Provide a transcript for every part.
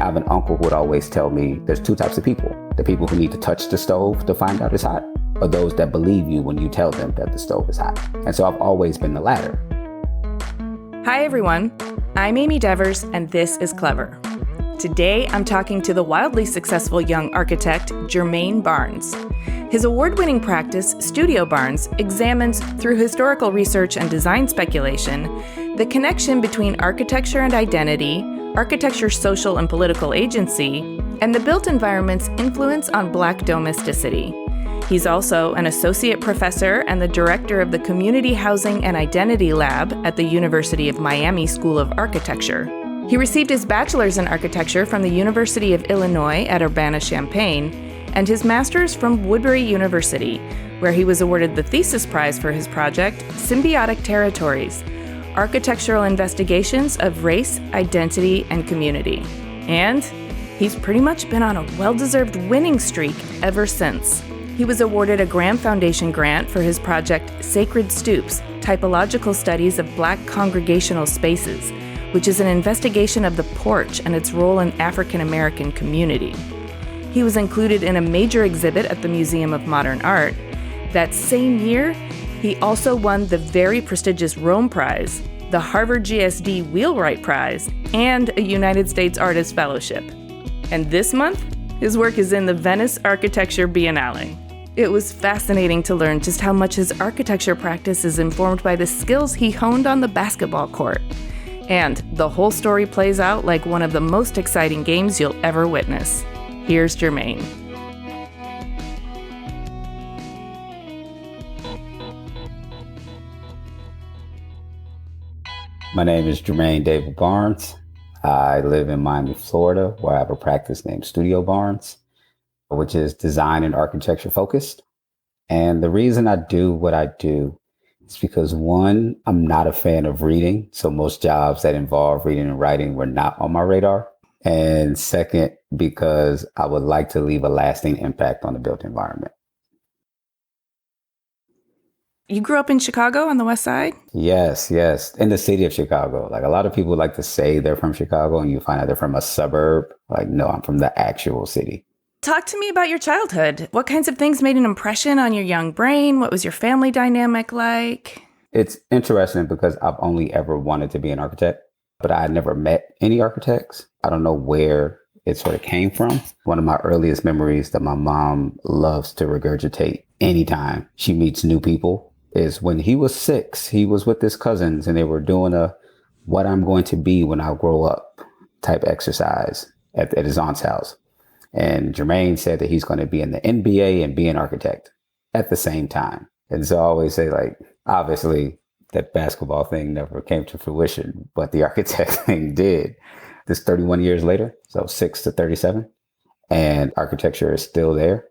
I have an uncle who would always tell me there's two types of people. The people who need to touch the stove to find out it's hot, or those that believe you when you tell them that the stove is hot. And so I've always been the latter. Hi, everyone. I'm Amy Devers, and this is Clever. Today, I'm talking to the wildly successful young architect, Germane Barnes. His award-winning practice, Studio Barnes, examines, through historical research and design speculation, the connection between architecture and identity, architecture's social and political agency, and the built environment's influence on Black domesticity. He's also an associate professor and the director of the Community Housing and Identity Lab at the University of Miami School of Architecture. He received his bachelor's in architecture from the University of Illinois at Urbana-Champaign and his master's from Woodbury University, where he was awarded the thesis prize for his project, Symbiotic Territories: Architectural Investigations of Race, Identity, and Community. And he's pretty much been on a well-deserved winning streak ever since. He was awarded a Graham Foundation grant for his project Sacred Stoops: Typological Studies of Black Congregational Spaces, which is an investigation of the porch and its role in African American community. He was included in a major exhibit at the Museum of Modern Art. That same year, he also won the very prestigious Rome Prize, the Harvard GSD Wheelwright Prize, and a United States Artist Fellowship. And this month, his work is in the Venice Architecture Biennale. It was fascinating to learn just how much his architecture practice is informed by the skills he honed on the basketball court. And the whole story plays out like one of the most exciting games you'll ever witness. Here's Germane. My name is Germane David Barnes. I live in Miami, Florida, where I have a practice named Studio Barnes, which is design and architecture focused. And the reason I do what I do is because, one, I'm not a fan of reading. So most jobs that involve reading and writing were not on my radar. And second, because I would like to leave a lasting impact on the built environment. You grew up in Chicago on the West Side? Yes. In the city of Chicago. Like, a lot of people like to say they're from Chicago and you find out they're from a suburb. Like, no, I'm from the actual city. Talk to me about your childhood. What kinds of things made an impression on your young brain? What was your family dynamic like? It's interesting because I've only ever wanted to be an architect, but I had never met any architects. I don't know where it sort of came from. One of my earliest memories that my mom loves to regurgitate anytime she meets new people is when he was 6, he was with his cousins and they were doing a what I'm going to be when I grow up type exercise at his aunt's house. And Germane said that he's going to be in the NBA and be an architect at the same time. And so I always say, like, obviously that basketball thing never came to fruition, but the architect thing did. This 31 years later, so 6 to 37, and architecture is still there.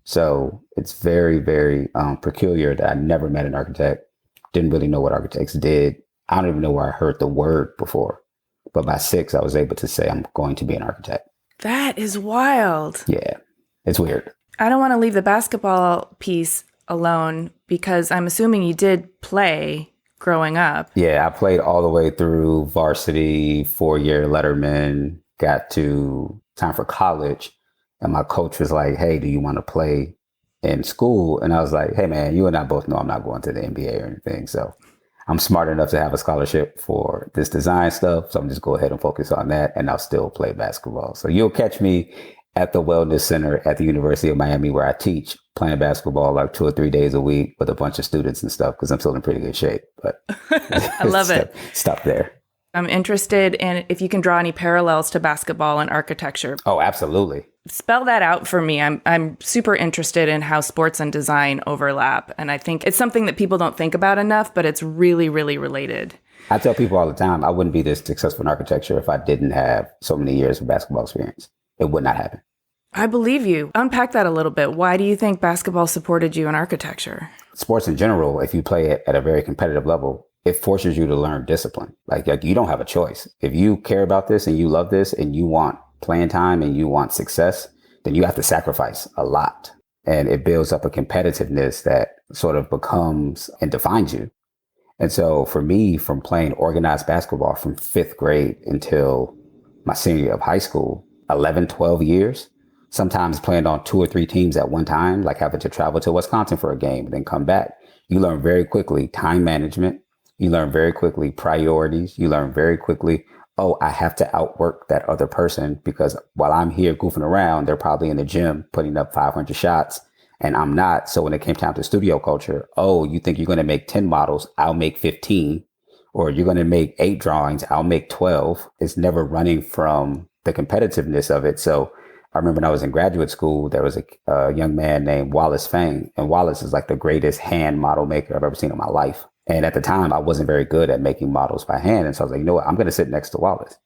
So it's very, very peculiar that I never met an architect, didn't really know what architects did. I don't even know where I heard the word before. But by 6, I was able to say I'm going to be an architect. That is wild. Yeah, it's weird. I don't want to leave the basketball piece alone because I'm assuming you did play growing up. Yeah, I played all the way through varsity, 4-year letterman, got to time for college. And my coach was like, hey, do you want to play in school? And I was like, hey, man, you and I both know I'm not going to the NBA or anything. So I'm smart enough to have a scholarship for this design stuff. So I'm just go ahead and focus on that. And I'll still play basketball. So you'll catch me at the Wellness Center at the University of Miami, where I teach, playing basketball like 2 or 3 days a week with a bunch of students and stuff, because I'm still in pretty good shape. But I love it. Stop there. I'm interested in if you can draw any parallels to basketball and architecture. Oh, absolutely. Spell that out for me. I'm super interested in how sports and design overlap. And I think it's something that people don't think about enough, but it's really, really related. I tell people all the time, I wouldn't be this successful in architecture if I didn't have so many years of basketball experience. It would not happen. I believe you. Unpack that a little bit. Why do you think basketball supported you in architecture? Sports in general, if you play it at a very competitive level, it forces you to learn discipline. Like you don't have a choice. If you care about this and you love this and you want playing time and you want success, then you have to sacrifice a lot. And it builds up a competitiveness that sort of becomes and defines you. And so for me, from playing organized basketball from 5th grade until my senior year of high school, 11, 12 years, sometimes playing on 2 or 3 teams at one time, like having to travel to Wisconsin for a game and then come back. You learn very quickly time management. You learn very quickly priorities. You learn very quickly, oh, I have to outwork that other person because while I'm here goofing around, they're probably in the gym putting up 500 shots and I'm not. So when it came time to studio culture, oh, you think you're going to make 10 models, I'll make 15. Or you're going to make 8 drawings, I'll make 12. It's never running from the competitiveness of it. So I remember when I was in graduate school, there was a young man named Wallace Fang. And Wallace is like the greatest hand model maker I've ever seen in my life. And at the time, I wasn't very good at making models by hand. And so I was like, you know what? I'm going to sit next to Wallace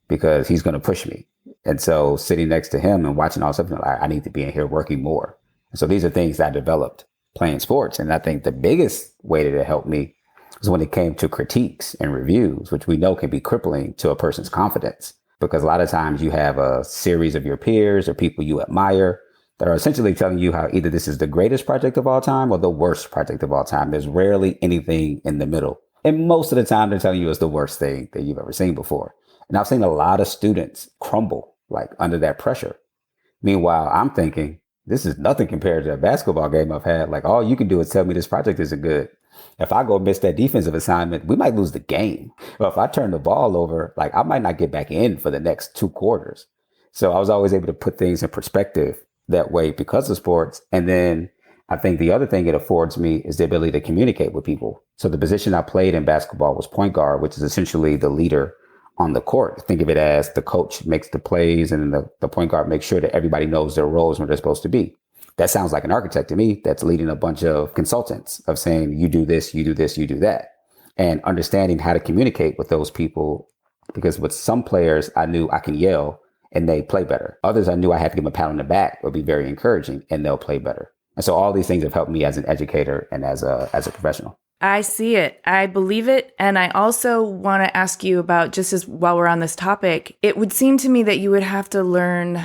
because he's going to push me. And so sitting next to him and watching all stuff, I need to be in here working more. And so these are things that I developed playing sports. And I think the biggest way that it helped me was when it came to critiques and reviews, which we know can be crippling to a person's confidence. Because a lot of times you have a series of your peers or people you admire that are essentially telling you how either this is the greatest project of all time or the worst project of all time. There's rarely anything in the middle. And most of the time they're telling you it's the worst thing that you've ever seen before. And I've seen a lot of students crumble like under that pressure. Meanwhile, I'm thinking, this is nothing compared to a basketball game I've had. Like all you can do is tell me this project isn't good. If I go miss that defensive assignment, we might lose the game. Or if I turn the ball over, like I might not get back in for the next 2 quarters. So I was always able to put things in perspective that way because of sports. And then I think the other thing it affords me is the ability to communicate with people. So the position I played in basketball was point guard, which is essentially the leader on the court. Think of it as the coach makes the plays and the point guard makes sure that everybody knows their roles where they're supposed to be. That sounds like an architect to me that's leading a bunch of consultants of saying, you do this, you do this, you do that. And understanding how to communicate with those people, because with some players, I knew I can yell and they play better. Others, I knew I had to give them a pat on the back or be very encouraging and they'll play better. And so all these things have helped me as an educator and as a professional. I see it. I believe it. And I also want to ask you about, just as while we're on this topic, it would seem to me that you would have to learn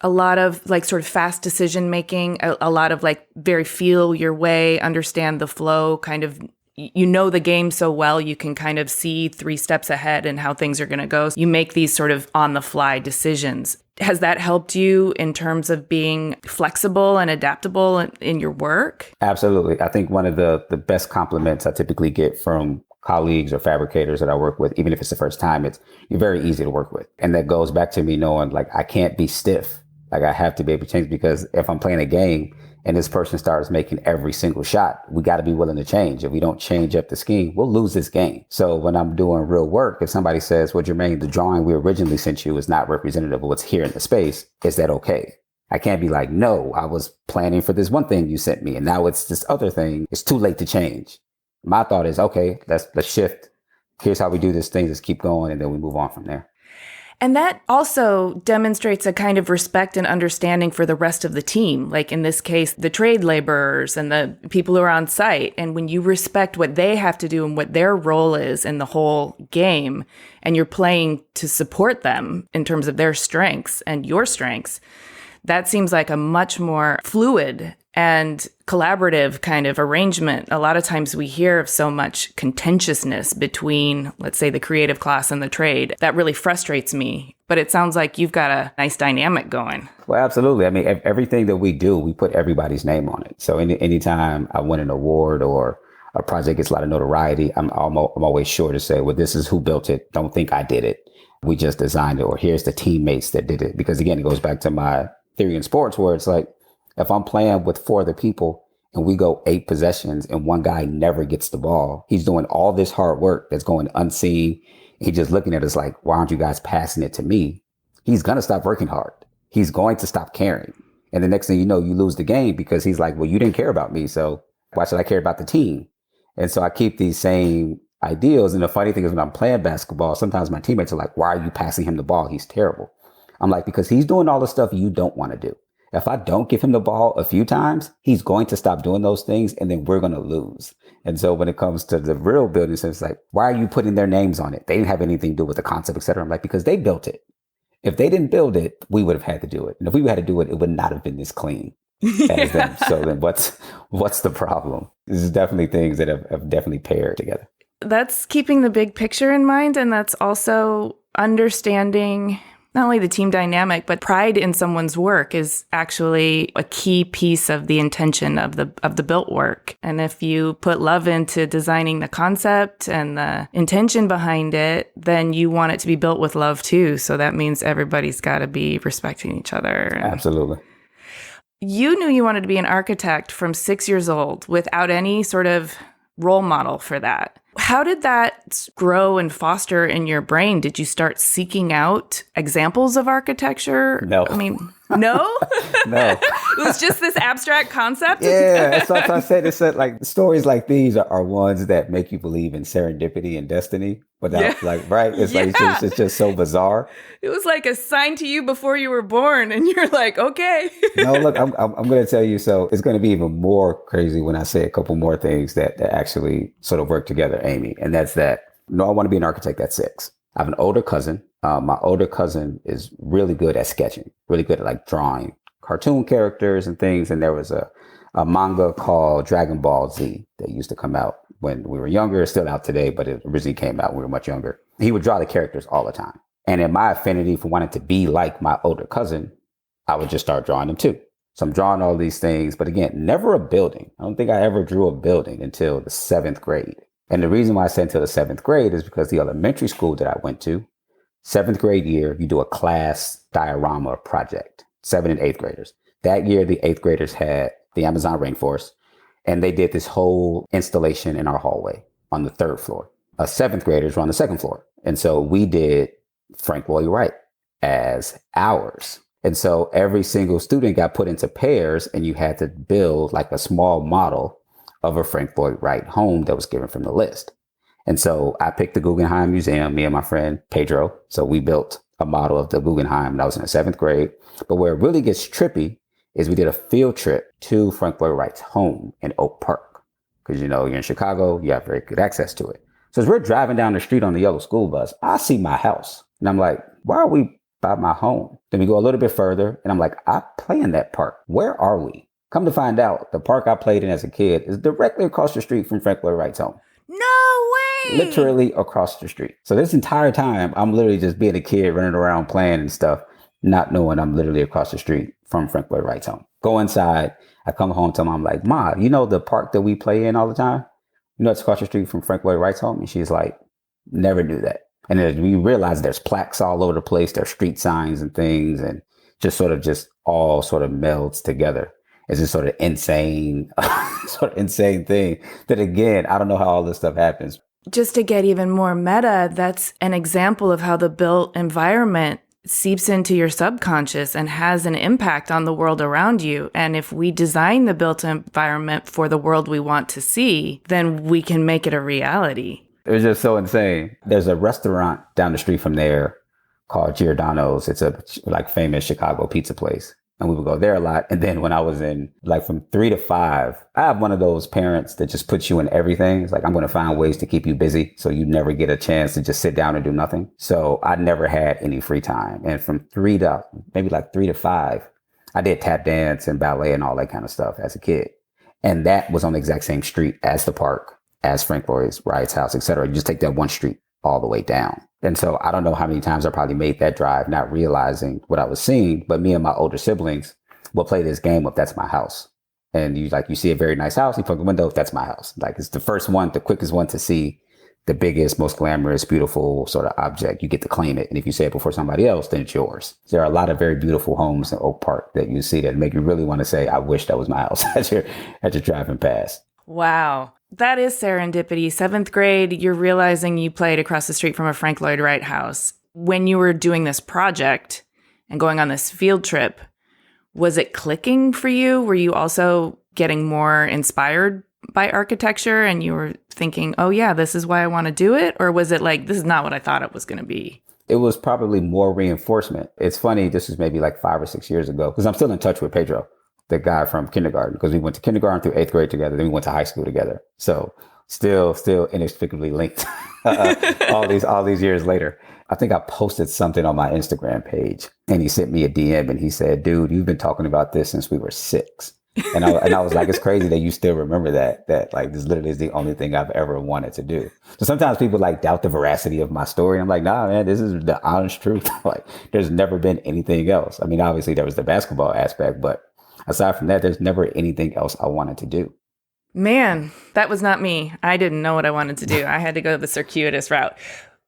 a lot of like sort of fast decision making, a lot of like very feel your way, understand the flow, kind of, you know, the game so well, you can kind of see 3 steps ahead and how things are going to go. You make these sort of on the fly decisions. Has that helped you in terms of being flexible and adaptable in your work? Absolutely. I think one of the best compliments I typically get from colleagues or fabricators that I work with, even if it's the first time, it's you're very easy to work with. And that goes back to me knowing like I can't be stiff. Like I have to be able to change because if I'm playing a game and this person starts making every single shot, we got to be willing to change. If we don't change up the scheme, we'll lose this game. So when I'm doing real work, if somebody says, well, Germane, the drawing we originally sent you is not representative of what's here in the space, is that okay? I can't be like, no, I was planning for this one thing you sent me and now it's this other thing. It's too late to change. My thought is, okay, let's shift. Here's how we do this thing. Let's keep going. And then we move on from there. And that also demonstrates a kind of respect and understanding for the rest of the team. Like in this case, the trade laborers and the people who are on site. And when you respect what they have to do and what their role is in the whole game, and you're playing to support them in terms of their strengths and your strengths, that seems like a much more fluid and collaborative kind of arrangement. A lot of times we hear of so much contentiousness between, let's say, the creative class and the trade. That really frustrates me. But it sounds like you've got a nice dynamic going. Well, absolutely. I mean, everything that we do, we put everybody's name on it. So anytime I win an award or a project gets a lot of notoriety, I'm always sure to say, well, this is who built it. Don't think I did it. We just designed it. Or here's the teammates that did it. Because again, it goes back to my theory in sports where it's like, if I'm playing with 4 other people and we go 8 possessions and one guy never gets the ball, he's doing all this hard work that's going unseen. He's just looking at us like, why aren't you guys passing it to me? He's going to stop working hard. He's going to stop caring. And the next thing you know, you lose the game because he's like, well, you didn't care about me. So why should I care about the team? And so I keep these same ideals. And the funny thing is when I'm playing basketball, sometimes my teammates are like, why are you passing him the ball? He's terrible. I'm like, because he's doing all the stuff you don't want to do. If I don't give him the ball a few times, he's going to stop doing those things and then we're going to lose. And so when it comes to the real building, it's like, why are you putting their names on it? They didn't have anything to do with the concept, et cetera. I'm like, because they built it. If they didn't build it, we would have had to do it. And if we had to do it, it would not have been this clean as them. So then what's the problem? This is definitely things that have definitely paired together. That's keeping the big picture in mind. And that's also understanding not only the team dynamic, but pride in someone's work is actually a key piece of the intention of the built work. And if you put love into designing the concept and the intention behind it, then you want it to be built with love too. So that means everybody's got to be respecting each other. Absolutely. You knew you wanted to be an architect from 6 years old without any sort of role model for that. How did that grow and foster in your brain? Did you start seeking out examples of architecture? No. I mean, no? No. It was just this abstract concept? Yeah. So I said, like stories like these are ones that make you believe in serendipity and destiny without right? It's like, it's just so bizarre. It was like assigned to you before you were born and you're like, okay. No, look, I'm going to tell you, so it's going to be even more crazy when I say a couple more things that actually sort of work together, Amy. And that's that, I want to be an architect at 6. I have an older cousin. My older cousin is really good at sketching, really good at like drawing cartoon characters and things. And there was a manga called Dragon Ball Z that used to come out when we were younger. It's still out today, but it originally came out when we were much younger. He would draw the characters all the time. And in my affinity for wanting to be like my older cousin, I would just start drawing them too. So I'm drawing all these things, but again, never a building. I don't think I ever drew a building until the 7th grade. And the reason why I said until the 7th grade is because the elementary school that I went to, 7th grade year, you do a class diorama project, 7th and 8th graders. That year, the 8th graders had the Amazon rainforest, and they did this whole installation in our hallway on the 3rd floor. 7th graders were on the 2nd floor. And so we did Frank Lloyd Wright as ours. And so every single student got put into pairs, and you had to build like a small model of a Frank Lloyd Wright home that was given from the list. And so I picked the Guggenheim Museum, me and my friend Pedro. So we built a model of the Guggenheim, and I was in the 7th grade. But where it really gets trippy is we did a field trip to Frank Lloyd Wright's home in Oak Park. Because, you're in Chicago, you have very good access to it. So as we're driving down the street on the yellow school bus, I see my house. And I'm like, why are we by my home? Then we go a little bit further, and I'm like, I play in that park. Where are we? Come to find out, the park I played in as a kid is directly across the street from Frank Lloyd Wright's home. No way! Literally across the street. So this entire time, I'm literally just being a kid running around playing and stuff, not knowing I'm literally across the street from Frank Lloyd Wright's home. Go inside. I come home to Mom, I'm like, Ma, the park that we play in all the time? It's across the street from Frank Lloyd Wright's home? And she's like, never knew that. And then we realized there's plaques all over the place. There's street signs and things, and just all melds together. It's just sort of insane thing that, again, I don't know how all this stuff happens. Just to get even more meta, that's an example of how the built environment seeps into your subconscious and has an impact on the world around you. And if we design the built environment for the world we want to see, then we can make it a reality. It was just so insane. There's a restaurant down the street from there called Giordano's. It's a famous Chicago pizza place. And we would go there a lot. And then when I was in from 3 to 5, I have one of those parents that just puts you in everything. It's like, I'm going to find ways to keep you busy so you never get a chance to just sit down and do nothing. So I never had any free time. And from 3 to 5, I did tap dance and ballet and all that kind of stuff as a kid. And that was on the exact same street as the park, as Frank Lloyd Wright's house, et cetera. You just take that one street all the way down. And so I don't know how many times I probably made that drive, not realizing what I was seeing. But me and my older siblings will play this game of that's my house. And you see a very nice house, you put the window, that's my house. Like, it's the first one, the quickest one to see the biggest, most glamorous, beautiful sort of object. You get to claim it. And if you say it before somebody else, then it's yours. There are a lot of very beautiful homes in Oak Park that you see that make you really want to say, I wish that was my house as you're driving past. Wow. That is serendipity. 7th grade, you're realizing you played across the street from a Frank Lloyd Wright house. When you were doing this project and going on this field trip, was it clicking for you? Were you also getting more inspired by architecture and you were thinking, oh yeah, this is why I want to do it? Or was it like, this is not what I thought it was going to be? It was probably more reinforcement. It's funny, this was maybe 5 or 6 years ago, because I'm still in touch with Pedro, the guy from kindergarten, because we went to kindergarten through 8th grade together. Then we went to high school together. So still inexplicably linked all these years later. I think I posted something on my Instagram page and he sent me a DM and he said, dude, you've been talking about this since we were 6. And I was like, it's crazy that you still remember that like this literally is the only thing I've ever wanted to do. So sometimes people like doubt the veracity of my story. I'm like, nah, man, this is the honest truth. Like there's never been anything else. I mean, obviously there was the basketball aspect, but aside from that, there's never anything else I wanted to do. Man, that was not me. I didn't know what I wanted to do. I had to go the circuitous route.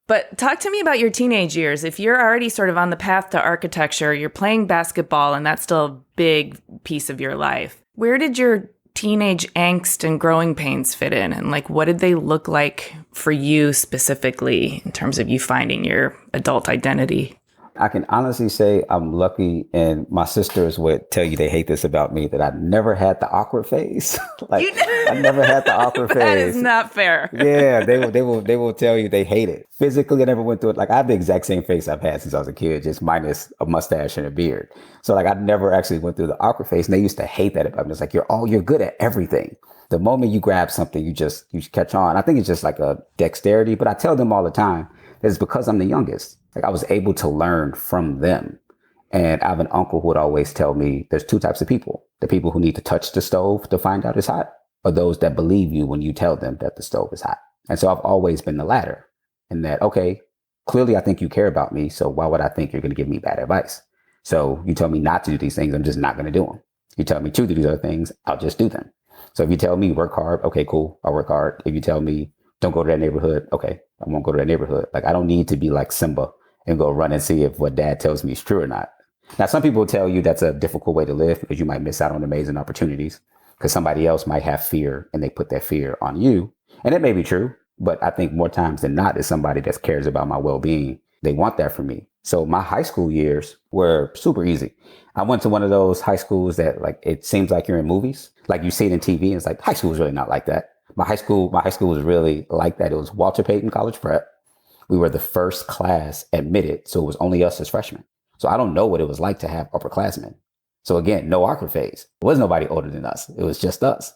But talk to me about your teenage years. If you're already sort of on the path to architecture, you're playing basketball, and that's still a big piece of your life. Where did your teenage angst and growing pains fit in? And like, what did they look like for you specifically in terms of you finding your adult identity? I can honestly say I'm lucky, and my sisters would tell you they hate this about me, that I never had the awkward phase. Like I never had the awkward phase. That is not fair. Yeah, they will tell you they hate it. Physically, I never went through it. Like I have the exact same face I've had since I was a kid, just minus a mustache and a beard. So like I never actually went through the awkward phase, and they used to hate that about me. It's like you're good at everything. The moment you grab something, you catch on. I think it's just like a dexterity, but I tell them all the time that it's because I'm the youngest. Like I was able to learn from them. And I have an uncle who would always tell me there's two types of people: the people who need to touch the stove to find out it's hot, or those that believe you when you tell them that the stove is hot. And so I've always been the latter, in that, okay, clearly I think you care about me. So why would I think you're going to give me bad advice? So you tell me not to do these things, I'm just not going to do them. You tell me to do these other things, I'll just do them. So if you tell me work hard, okay, cool, I'll work hard. If you tell me don't go to that neighborhood, okay, I won't go to that neighborhood. Like I don't need to be like Simba and go run and see if what dad tells me is true or not. Now, some people tell you that's a difficult way to live because you might miss out on amazing opportunities because somebody else might have fear and they put that fear on you. And it may be true, but I think more times than not is somebody that cares about my well-being. They want that for me. So my high school years were super easy. I went to one of those high schools that like, it seems like you're in movies, like you see it in TV and it's like, high school is really not like that. My high school was really like that. It was Walter Payton College Prep. We were the first class admitted, so it was only us as freshmen. So I don't know what it was like to have upperclassmen. So again, no awkward phase. There was nobody older than us. It was just us.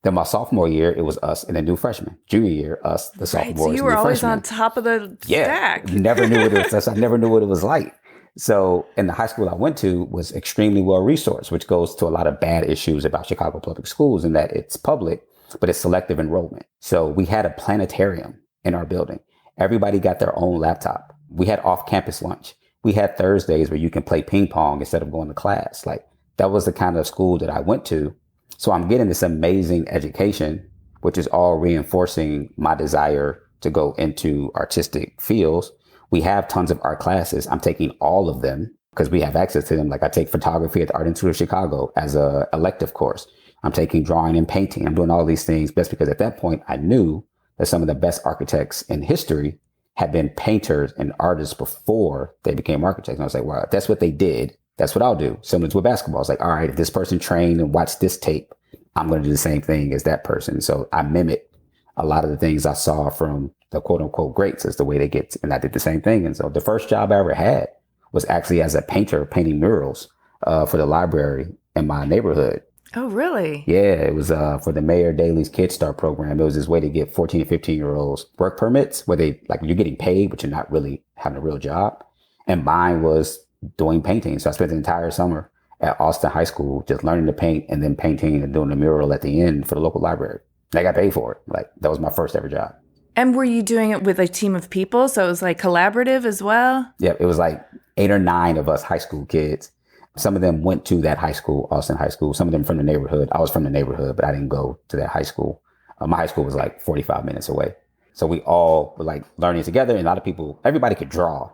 Then my sophomore year, it was us and a new freshman. Junior year, us, the sophomores. So you were always on top of the stack. Never knew what it was. I never knew what it was like. So in the high school I went to was extremely well resourced, which goes to a lot of bad issues about Chicago public schools in that it's public, but it's selective enrollment. So we had a planetarium in our building. Everybody got their own laptop. We had off-campus lunch. We had Thursdays where you can play ping pong instead of going to class. Like that was the kind of school that I went to. So I'm getting this amazing education, which is all reinforcing my desire to go into artistic fields. We have tons of art classes. I'm taking all of them because we have access to them. Like I take photography at the Art Institute of Chicago as a elective course. I'm taking drawing and painting. I'm doing all these things just because at that point I knew that some of the best architects in history had been painters and artists before they became architects. And I was like, well, if that's what they did, that's what I'll do. Similar to basketball. It's like, all right, if this person trained and watched this tape, I'm going to do the same thing as that person. So I mimic a lot of the things I saw from the quote unquote greats is the way they get. And I did the same thing. And so the first job I ever had was actually as a painter painting murals for the library in my neighborhood. Oh, really? Yeah, it was for the Mayor Daley's Kid Start program. It was this way to get 14 and 15-year-olds work permits where they, like, you're getting paid, but you're not really having a real job. And mine was doing painting. So I spent the entire summer at Austin High School just learning to paint and then painting and doing a mural at the end for the local library. And I got paid for it. Like, that was my first ever job. And were you doing it with a team of people? So it was like collaborative as well? Yeah, it was like 8 or 9 of us high school kids. Some of them went to that high school, Austin High School. Some of them from the neighborhood. I was from the neighborhood, but I didn't go to that high school. My high school was like 45 minutes away. So we all were like learning together. And a lot of people, everybody could draw,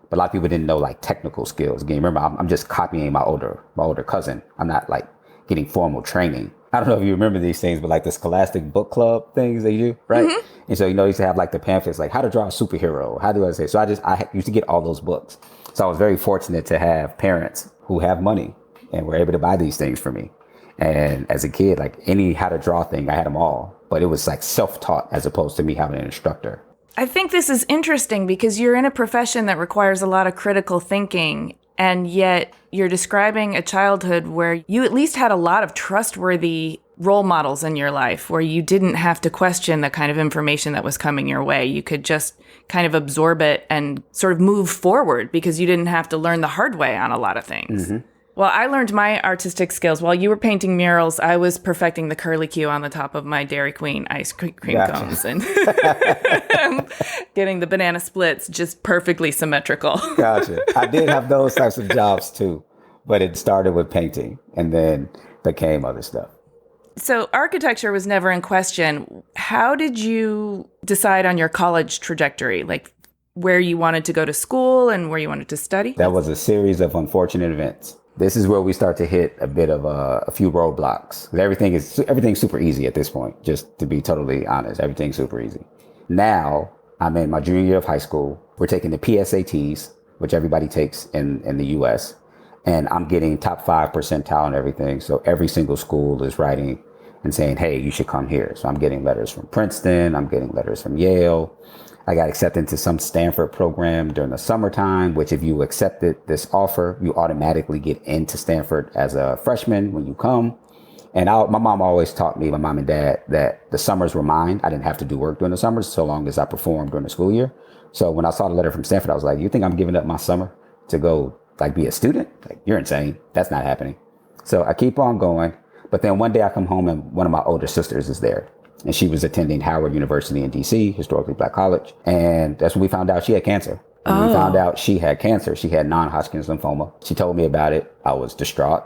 but a lot of people didn't know like technical skills. Again, remember, I'm just copying my older cousin. I'm not like getting formal training. I don't know if you remember these things, but like the Scholastic Book Club things they do, right? Mm-hmm. And so, you know, you used to have like the pamphlets, like how to draw a superhero. How do I say? So I used to get all those books. So I was very fortunate to have parents who have money and were able to buy these things for me. And as a kid, like any how to draw thing, I had them all, but it was like self-taught as opposed to me having an instructor. I think this is interesting because you're in a profession that requires a lot of critical thinking. And yet you're describing a childhood where you at least had a lot of trustworthy role models in your life, where you didn't have to question the kind of information that was coming your way. You could just kind of absorb it and sort of move forward because you didn't have to learn the hard way on a lot of things. Mm-hmm. Well, I learned my artistic skills. While you were painting murals, I was perfecting the curly Q on the top of my Dairy Queen ice cream Gotcha. cones and getting the banana splits just perfectly symmetrical. Gotcha. I did have those types of jobs too, but it started with painting and then became other stuff. So architecture was never in question. How did you decide on your college trajectory? Like where you wanted to go to school and where you wanted to study? That was a series of unfortunate events. This is where we start to hit a bit of a few roadblocks. Everything's super easy at this point, just to be totally honest. Everything's super easy. Now, I'm in my junior year of high school. We're taking the PSATs, which everybody takes in the US, and I'm getting top 5 percentile and everything. So every single school is writing and saying, hey, you should come here. So I'm getting letters from Princeton. I'm getting letters from Yale. I got accepted into some Stanford program during the summertime, which if you accepted this offer, you automatically get into Stanford as a freshman when you come. And my mom always taught me, my mom and dad, that the summers were mine. I didn't have to do work during the summers so long as I performed during the school year. So when I saw the letter from Stanford, I was like, you think I'm giving up my summer to go like be a student? Like, you're insane. That's not happening. So I keep on going. But then one day I come home and one of my older sisters is there. And she was attending Howard University in DC, historically black college. And that's when we found out she had cancer. When we found out she had cancer, she had non-Hodgkin's lymphoma. She told me about it. I was distraught.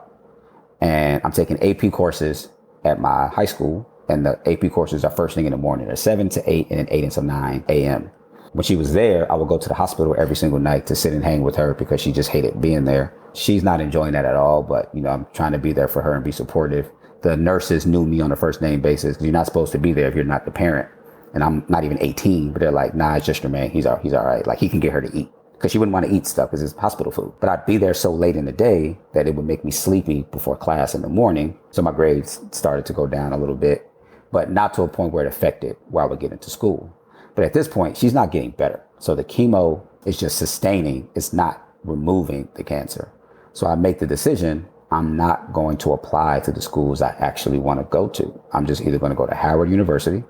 And I'm taking AP courses at my high school. And the AP courses are first thing in the morning. They're 7 to 8 and then 8 until 9 a.m. When she was there, I would go to the hospital every single night to sit and hang with her because she just hated being there. She's not enjoying that at all. But, I'm trying to be there for her and be supportive. The nurses knew me on a first name basis because you're not supposed to be there if you're not the parent. And I'm not even 18, but they're like, nah, it's just Germane. He's all right. Like he can get her to eat because she wouldn't want to eat stuff because it's hospital food. But I'd be there so late in the day that it would make me sleepy before class in the morning. So my grades started to go down a little bit, but not to a point where it affected where I would get into school. But at this point, she's not getting better. So the chemo is just sustaining. It's not removing the cancer. So I make the decision. I'm not going to apply to the schools I actually want to go to. I'm just either going to go to Howard University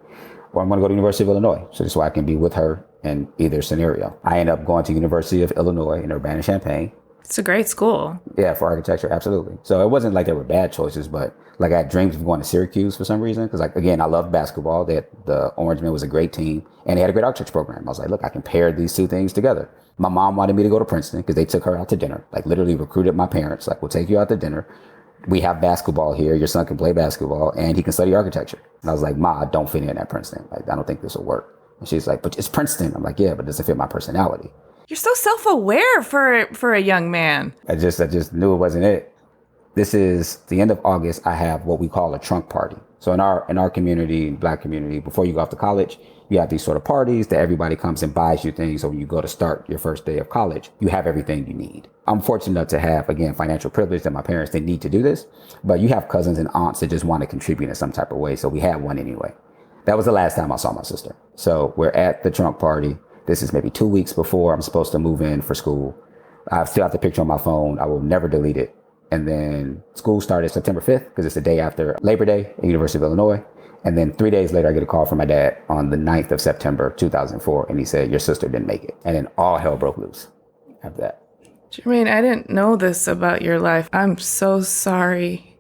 or I'm going to go to University of Illinois. So I can be with her in either scenario. I end up going to University of Illinois in Urbana-Champaign. It's a great school. Yeah, for architecture, absolutely. So it wasn't like there were bad choices, but like I had dreams of going to Syracuse for some reason. Because like, again, I love basketball. The Orange Men was a great team and they had a great architecture program. I was like, look, I can pair these two things together. My mom wanted me to go to Princeton because they took her out to dinner, like literally recruited my parents. Like, we'll take you out to dinner. We have basketball here. Your son can play basketball and he can study architecture. And I was like, Ma, I don't fit in at Princeton. Like, I don't think this will work. And she's like, but it's Princeton. I'm like, yeah, but it doesn't fit my personality. You're so self-aware for a young man. I just knew it wasn't it. This is the end of August. I have what we call a trunk party. So in our community, black community, before you go off to college, you have these sort of parties that everybody comes and buys you things. So when you go to start your first day of college, you have everything you need. I'm fortunate enough to have, again, financial privilege that my parents didn't need to do this, but you have cousins and aunts that just want to contribute in some type of way. So we had one anyway. That was the last time I saw my sister. So we're at the trunk party. This is maybe 2 weeks before I'm supposed to move in for school. I still have the picture on my phone. I will never delete it. And then school started September 5th because it's the day after Labor Day at University of Illinois. And then 3 days later, I get a call from my dad on the 9th of September, 2004. And he said, your sister didn't make it. And then all hell broke loose after that. Germane, I didn't know this about your life. I'm so sorry.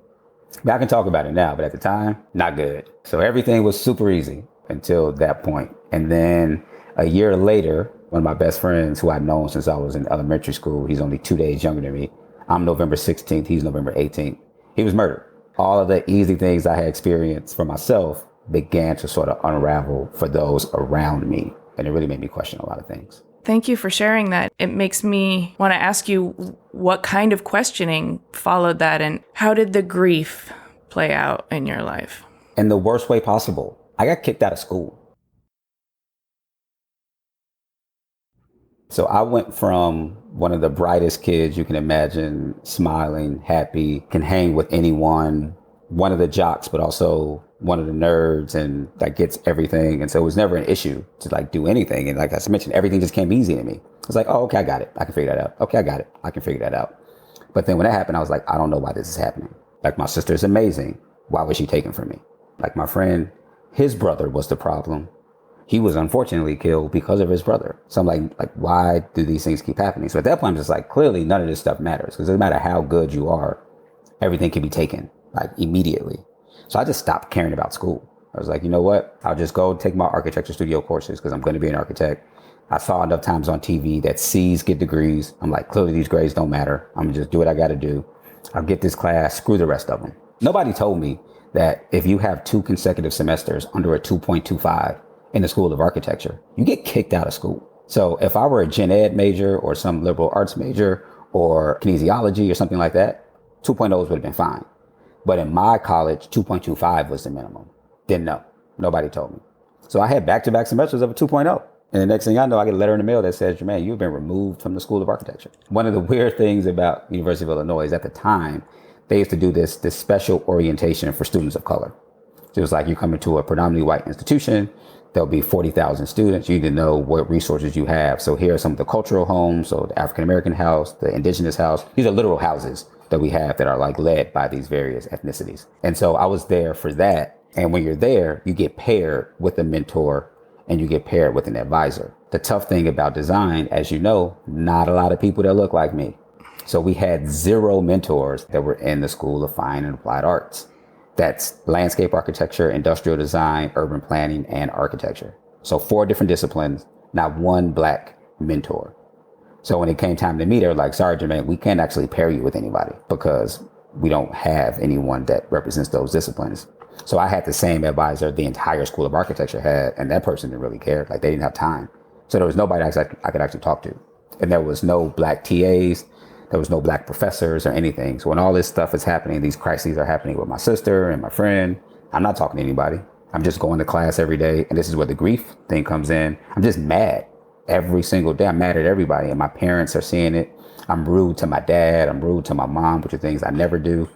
But I can talk about it now, but at the time, not good. So everything was super easy until that point. And then a year later, one of my best friends who I'd known since I was in elementary school, he's only 2 days younger than me. I'm November 16th. He's November 18th. He was murdered. All of the easy things I had experienced for myself began to sort of unravel for those around me. And it really made me question a lot of things. Thank you for sharing that. It makes me want to ask you what kind of questioning followed that and how did the grief play out in your life? In the worst way possible. I got kicked out of school. So I went from one of the brightest kids you can imagine, smiling, happy, can hang with anyone, one of the jocks, but also one of the nerds and that gets everything. And so it was never an issue to like do anything. And like I mentioned, everything just came easy to me. It's like, oh, okay, I got it. I can figure that out. Okay, I got it. I can figure that out. But then when that happened, I was like, I don't know why this is happening. Like my sister's amazing. Why was she taken from me? Like my friend, his brother was the problem. He was unfortunately killed because of his brother. So I'm like, why do these things keep happening? So at that point, I'm just like, clearly none of this stuff matters, because no matter how good you are, everything can be taken like immediately. So I just stopped caring about school. I was like, you know what? I'll just go take my architecture studio courses because I'm going to be an architect. I saw enough times on TV that C's get degrees. I'm like, clearly these grades don't matter. I'm gonna just do what I got to do. I'll get this class, screw the rest of them. Nobody told me that if you have 2 consecutive semesters under a 2.25 in the School of Architecture, you get kicked out of school. So if I were a gen ed major or some liberal arts major or kinesiology or something like that, 2.0s would have been fine. But in my college, 2.25 was the minimum. Didn't know. Nobody told me. So I had back-to-back semesters of a 2.0. And the next thing I know, I get a letter in the mail that says, Germane, you've been removed from the School of Architecture. One of the weird things about University of Illinois is at the time, they used to do this special orientation for students of color. So it was like you come into a predominantly white institution, there'll be 40,000 students. You need to know what resources you have. So here are some of the cultural homes. So the African-American house, the indigenous house. These are literal houses that we have that are like led by these various ethnicities. And so I was there for that. And when you're there, you get paired with a mentor and you get paired with an advisor. The tough thing about design, as you know, not a lot of people that look like me. So we had 0 mentors that were in the School of Fine and Applied Arts. That's landscape architecture, industrial design, urban planning, and architecture. So 4 different disciplines, not one Black mentor. So when it came time to meet, they were like, sorry, Germane, we can't actually pair you with anybody because we don't have anyone that represents those disciplines. So I had the same advisor the entire School of Architecture had, and that person didn't really care. Like, they didn't have time. So there was nobody I could actually talk to. And there was no Black TAs. There was no Black professors or anything. So when all this stuff is happening, these crises are happening with my sister and my friend, I'm not talking to anybody. I'm just going to class every day. And this is where the grief thing comes in. I'm just mad every single day. I'm mad at everybody. And my parents are seeing it. I'm rude to my dad. I'm rude to my mom, which are things I never do.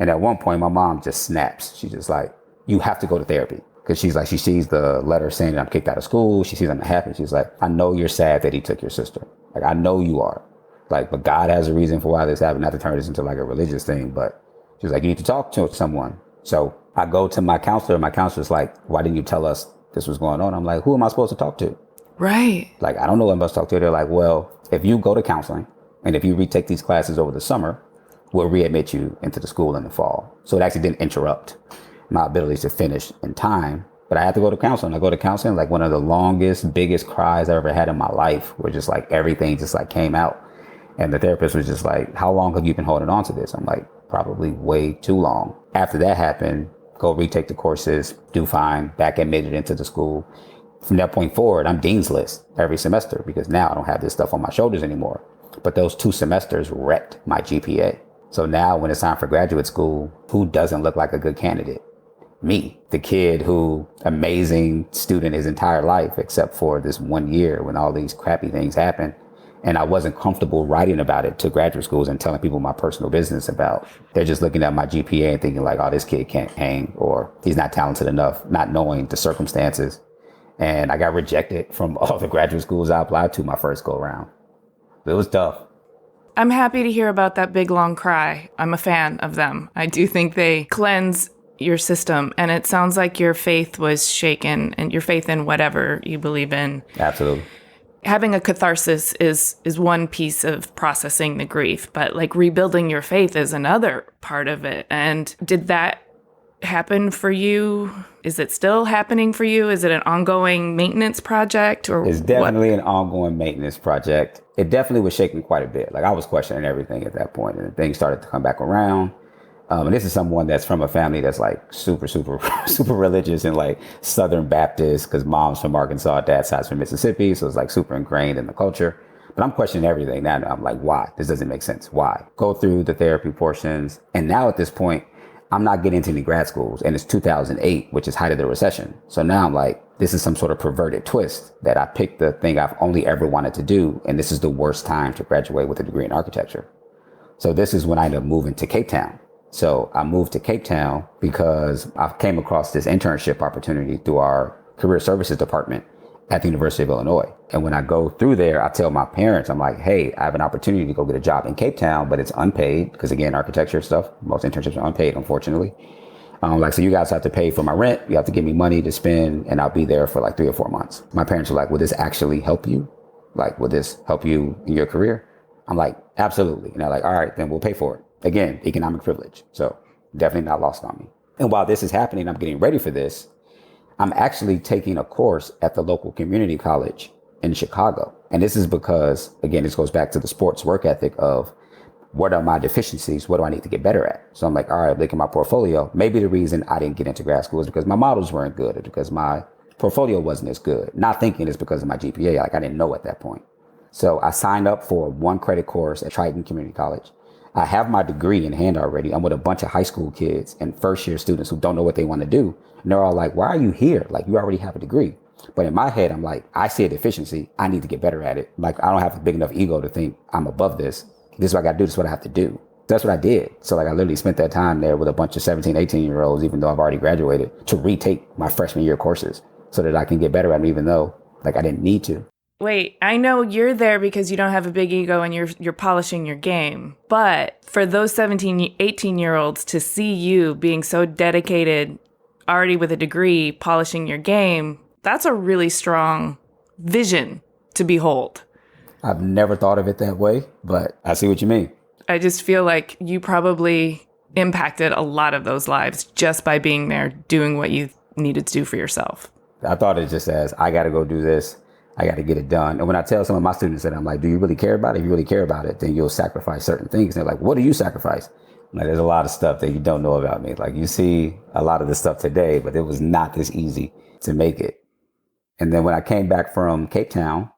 And at one point, my mom just snaps. She's just like, you have to go to therapy. Because she's like, she sees the letter saying that I'm kicked out of school. She sees I'm not happy. She's like, I know you're sad that he took your sister. Like, I know you are. Like, but God has a reason for why this happened. Not to turn this into like a religious thing, but she's like, you need to talk to someone. So I go to my counselor. My counselor's like, why didn't you tell us this was going on? I'm like, who am I supposed to talk to? Right. Like, I don't know who I'm supposed to talk to. They're like, well, if you go to counseling and if you retake these classes over the summer, we'll readmit you into the school in the fall. So it actually didn't interrupt my ability to finish in time. But I had to go to counseling. I go to counseling, like one of the longest, biggest cries I ever had in my life, where just like everything just like came out. And the therapist was just like, how long have you been holding on to this? I'm like, probably way too long. After that happened, go retake the courses, do fine, back admitted into the school. From that point forward, I'm dean's list every semester because now I don't have this stuff on my shoulders anymore. But those 2 semesters wrecked my GPA. So now when it's time for graduate school, who doesn't look like a good candidate? Me, the kid who amazing student his entire life, except for this 1 year when all these crappy things happened. And I wasn't comfortable writing about it to graduate schools and telling people my personal business about. They're just looking at my GPA and thinking like, oh, this kid can't hang, or he's not talented enough, not knowing the circumstances. And I got rejected from all the graduate schools I applied to my first go around. It was tough. I'm happy to hear about that big, long cry. I'm a fan of them. I do think they cleanse your system. And it sounds like your faith was shaken, and your faith in whatever you believe in. Absolutely. Having a catharsis is one piece of processing the grief, but like rebuilding your faith is another part of it. And did that happen for you? Is it still happening for you? Is it an ongoing maintenance project, or It's definitely an ongoing maintenance project. It definitely was shaking quite a bit. Like, I was questioning everything at that point, and things started to come back around. And this is someone that's from a family that's like super, super, super religious and like Southern Baptist, because mom's from Arkansas, dad's side's from Mississippi. So it's like super ingrained in the culture. But I'm questioning everything now. I'm like, why? This doesn't make sense. Why? Go through the therapy portions. And now at this point, I'm not getting into any grad schools. And it's 2008, which is height of the recession. So now I'm like, this is some sort of perverted twist that I picked the thing I've only ever wanted to do. And this is the worst time to graduate with a degree in architecture. So this is when I ended up moving to Cape Town. So I moved to Cape Town because I came across this internship opportunity through our career services department at the University of Illinois. And when I go through there, I tell my parents, I'm like, hey, I have an opportunity to go get a job in Cape Town, but it's unpaid because, again, architecture stuff, most internships are unpaid, unfortunately. So you guys have to pay for my rent. You have to give me money to spend, and I'll be there for like 3 or 4 months. My parents were like, will this actually help you? Like, will this help you in your career? I'm like, absolutely. And they're like, all right, then we'll pay for it. Again, economic privilege. So definitely not lost on me. And while this is happening, I'm getting ready for this. I'm actually taking a course at the local community college in Chicago. And this is because, again, this goes back to the sports work ethic of what are my deficiencies? What do I need to get better at? So I'm like, all right, look at my portfolio. Maybe the reason I didn't get into grad school is because my models weren't good or because my portfolio wasn't as good. Not thinking it's because of my GPA. Like I didn't know at that point. So I signed up for a 1-credit course at Triton Community College. I have my degree in hand already. I'm with a bunch of high school kids and first year students who don't know what they want to do. And they're all like, why are you here? Like you already have a degree. But in my head, I'm like, I see a deficiency. I need to get better at it. Like I don't have a big enough ego to think I'm above this. This is what I got to do. This is what I have to do. That's what I did. So like I literally spent that time there with a bunch of 17, 18-year-olds, even though I've already graduated, to retake my freshman year courses so that I can get better at them, even though like I didn't need to. Wait, I know you're there because you don't have a big ego and you're polishing your game. But for those 17, 18-year-olds to see you being so dedicated, already with a degree, polishing your game, that's a really strong vision to behold. I've never thought of it that way, but I see what you mean. I just feel like you probably impacted a lot of those lives just by being there, doing what you needed to do for yourself. I thought it just as, I got to go do this. I got to get it done. And when I tell some of my students that, I'm like, do you really care about it? If you really care about it, then you'll sacrifice certain things. And they're like, what do you sacrifice? I'm like, there's a lot of stuff that you don't know about me. Like you see a lot of the stuff today, but it was not this easy to make it. And then when I came back from Cape Town,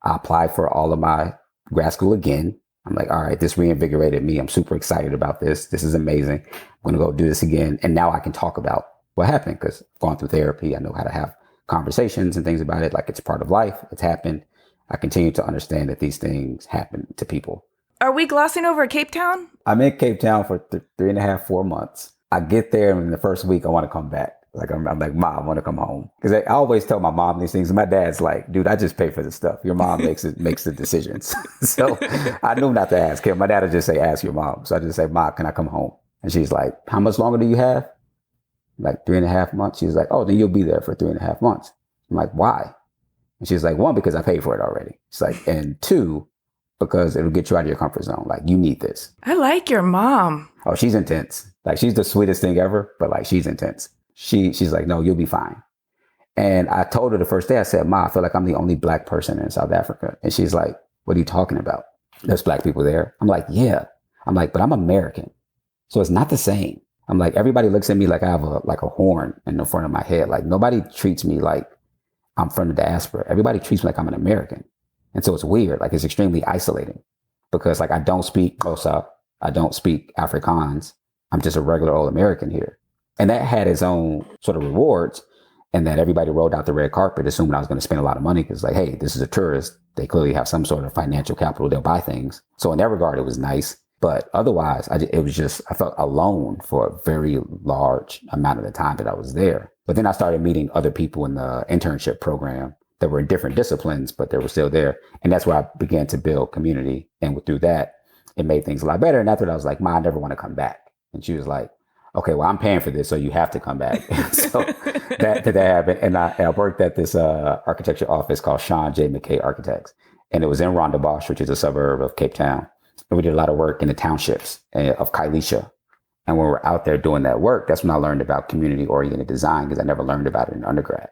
I applied for all of my grad school again. I'm like, all right, this reinvigorated me. I'm super excited about this. This is amazing. I'm going to go do this again. And now I can talk about what happened because I've gone through therapy. I know how to have conversations and things about it. Like it's part of life. It's happened. I continue to understand that these things happen to people. Are we glossing over Cape Town? I'm in Cape Town for 3.5, 4 months. I get there and in the first week, I want to come back. Like, I'm like, Mom, I want to come home. Because I always tell my mom these things. And my dad's like, dude, I just pay for the stuff. Your mom makes the decisions. So I knew not to ask him. My dad would just say, ask your mom. So I just say, Mom, can I come home? And she's like, how much longer do you have? Like 3.5 months. She's like, oh, then you'll be there for 3.5 months. I'm like, why? And she's like, 1, because I paid for it already. It's like, and 2, because it'll get you out of your comfort zone. Like, you need this. I like your mom. Oh, she's intense. Like, she's the sweetest thing ever, but like, she's intense. She's like, no, you'll be fine. And I told her the first day, I said, Ma, I feel like I'm the only Black person in South Africa. And she's like, what are you talking about? There's Black people there. I'm like, yeah. I'm like, but I'm American. So it's not the same. I'm like, everybody looks at me like I have a horn in the front of my head. Like nobody treats me like I'm from the diaspora. Everybody treats me like I'm an American. And so it's weird. Like it's extremely isolating because like I don't speak Xhosa. I don't speak Afrikaans. I'm just a regular old American here. And that had its own sort of rewards, and that everybody rolled out the red carpet assuming I was going to spend a lot of money because like, hey, this is a tourist. They clearly have some sort of financial capital. They'll buy things. So in that regard, it was nice. But otherwise, I felt alone for a very large amount of the time that I was there. But then I started meeting other people in the internship program that were in different disciplines, but they were still there. And that's where I began to build community. And through that, it made things a lot better. And after that, I was like, Ma, I never want to come back. And she was like, okay, well, I'm paying for this, so you have to come back. So that happened. And I worked at this architecture office called Sean J. McKay Architects. And it was in Rondebosch, which is a suburb of Cape Town. And we did a lot of work in the townships of Kailicha. And when we were out there doing that work, that's when I learned about community-oriented design because I never learned about it in undergrad.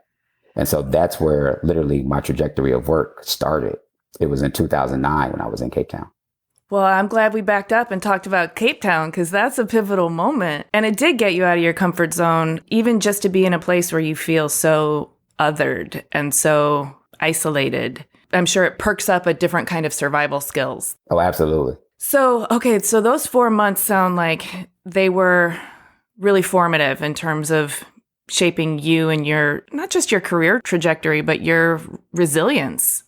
And so that's where literally my trajectory of work started. It was in 2009 when I was in Cape Town. Well, I'm glad we backed up and talked about Cape Town because that's a pivotal moment. And it did get you out of your comfort zone, even just to be in a place where you feel so othered and so isolated. I'm sure it perks up a different kind of survival skills. Oh, absolutely. So, okay, so those 4 months sound like they were really formative in terms of shaping you and your, not just your career trajectory, but your resilience.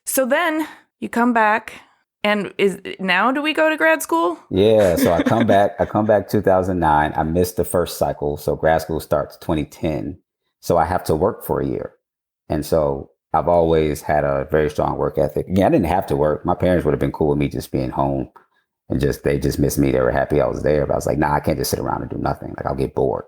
So then you come back. And now do we go to grad school? Yeah. So I come back 2009. I missed the first cycle. So grad school starts 2010. So I have to work for a year. And so I've always had a very strong work ethic. Yeah, I didn't have to work. My parents would have been cool with me just being home And they just missed me. They were happy I was there. But I was like, nah, I can't just sit around and do nothing. Like, I'll get bored.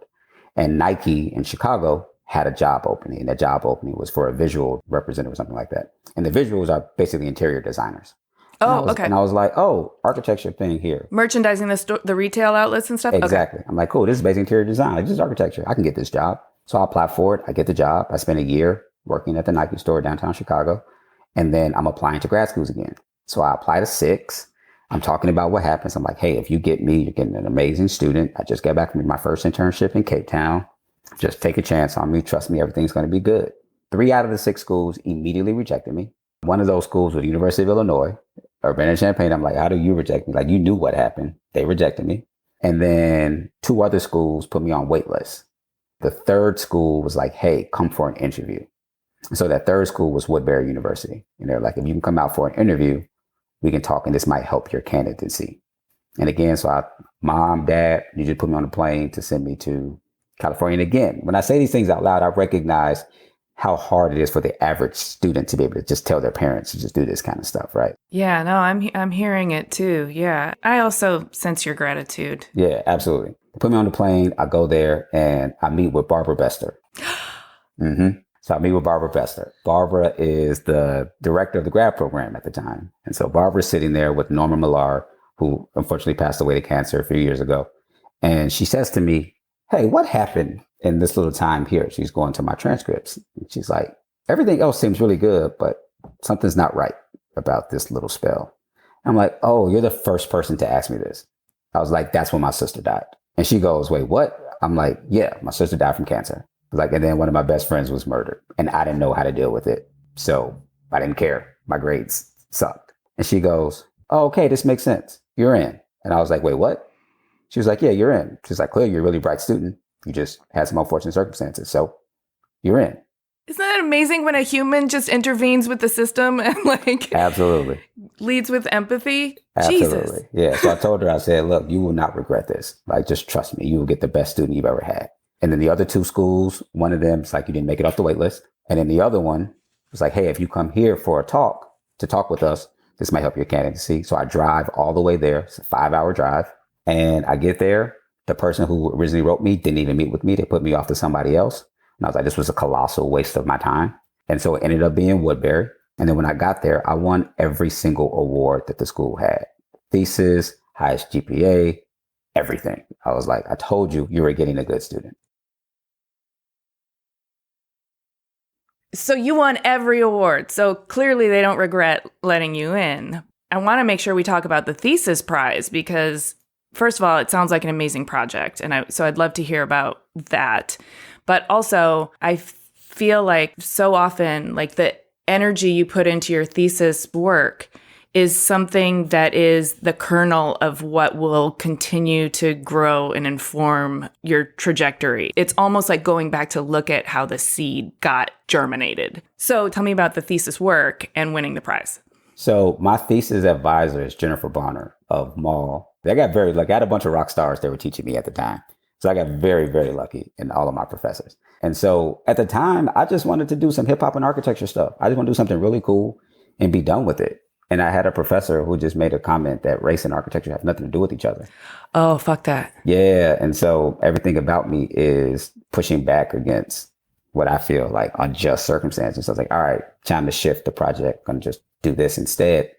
And Nike in Chicago had a job opening. And that job opening was for a visual representative or something like that. And the visuals are basically interior designers. Okay. And I was like, oh, architecture thing here. Merchandising the retail outlets and stuff? Exactly. Okay. I'm like, cool, this is basic interior design. Like, this is architecture. I can get this job. So I apply for it. I get the job. I spend a year working at the Nike store downtown Chicago. And then I'm applying to grad schools again. So I apply to 6. I'm talking about what happens. I'm like, hey, if you get me, you're getting an amazing student. I just got back from my first internship in Cape Town. Just take a chance on me. Trust me, everything's going to be good. 3 out of the 6 schools immediately rejected me. One of those schools was the University of Illinois, Urbana-Champaign. I'm like, how do you reject me? Like, you knew what happened. They rejected me. And then 2 other schools put me on wait lists. The 3rd school was like, hey, come for an interview. So that 3rd school was Woodbury University. And they're like, if you can come out for an interview, we can talk and this might help your candidacy. And again, so mom, dad, you just put me on a plane to send me to California. And again, when I say these things out loud, I recognize how hard it is for the average student to be able to just tell their parents to just do this kind of stuff, right? Yeah, no, I'm hearing it too. Yeah. I also sense your gratitude. Yeah, absolutely. They put me on the plane. I go there and I meet with Barbara Bester. So I meet with Barbara Bester. Barbara is the director of the grad program at the time. And so Barbara's sitting there with Norma Millar, who unfortunately passed away to cancer a few years ago. And she says to me, hey, what happened in this little time here? She's going to my transcripts. And she's like, everything else seems really good, but something's not right about this little spell. I'm like, oh, you're the first person to ask me this. I was like, that's when my sister died. And she goes, wait, what? I'm like, yeah, my sister died from cancer. Like, and then one of my best friends was murdered and I didn't know how to deal with it. So I didn't care. My grades sucked. And she goes, oh, okay, this makes sense. You're in. And I was like, wait, what? She was like, yeah, you're in. She's like, clearly you're a really bright student. You just had some unfortunate circumstances. So you're in. Isn't that amazing when a human just intervenes with the system and like absolutely leads with empathy? Absolutely. Jesus. Yeah. So I told her, I said, look, you will not regret this. Like, just trust me. You will get the best student you've ever had. And then the other 2 schools, one of them is like, you didn't make it off the wait list. And then the other one was like, hey, if you come here for a talk to talk with us, this might help your candidacy. So I drive all the way there. It's a 5-hour drive. And I get there. The person who originally wrote me didn't even meet with me. They put me off to somebody else. And I was like, this was a colossal waste of my time. And so it ended up being Woodbury. And then when I got there, I won every single award that the school had. Thesis, highest GPA, everything. I was like, I told you, you were getting a good student. So you won every award. So clearly they don't regret letting you in. I want to make sure we talk about the thesis prize because, first of all, it sounds like an amazing project. And so I'd love to hear about that. But also, I feel like so often, like the energy you put into your thesis work is something that is the kernel of what will continue to grow and inform your trajectory. It's almost like going back to look at how the seed got germinated. So tell me about the thesis work and winning the prize. So my thesis advisor is Jennifer Bonner of Mall. I had a bunch of rock stars that were teaching me at the time. So I got very, very lucky in all of my professors. And so at the time, I just wanted to do some hip hop and architecture stuff. I just want to do something really cool and be done with it. And I had a professor who just made a comment that race and architecture have nothing to do with each other. Oh, fuck that. Yeah. And so everything about me is pushing back against what I feel like unjust circumstances. So I was like, all right, time to shift the project. I'm going to just do this instead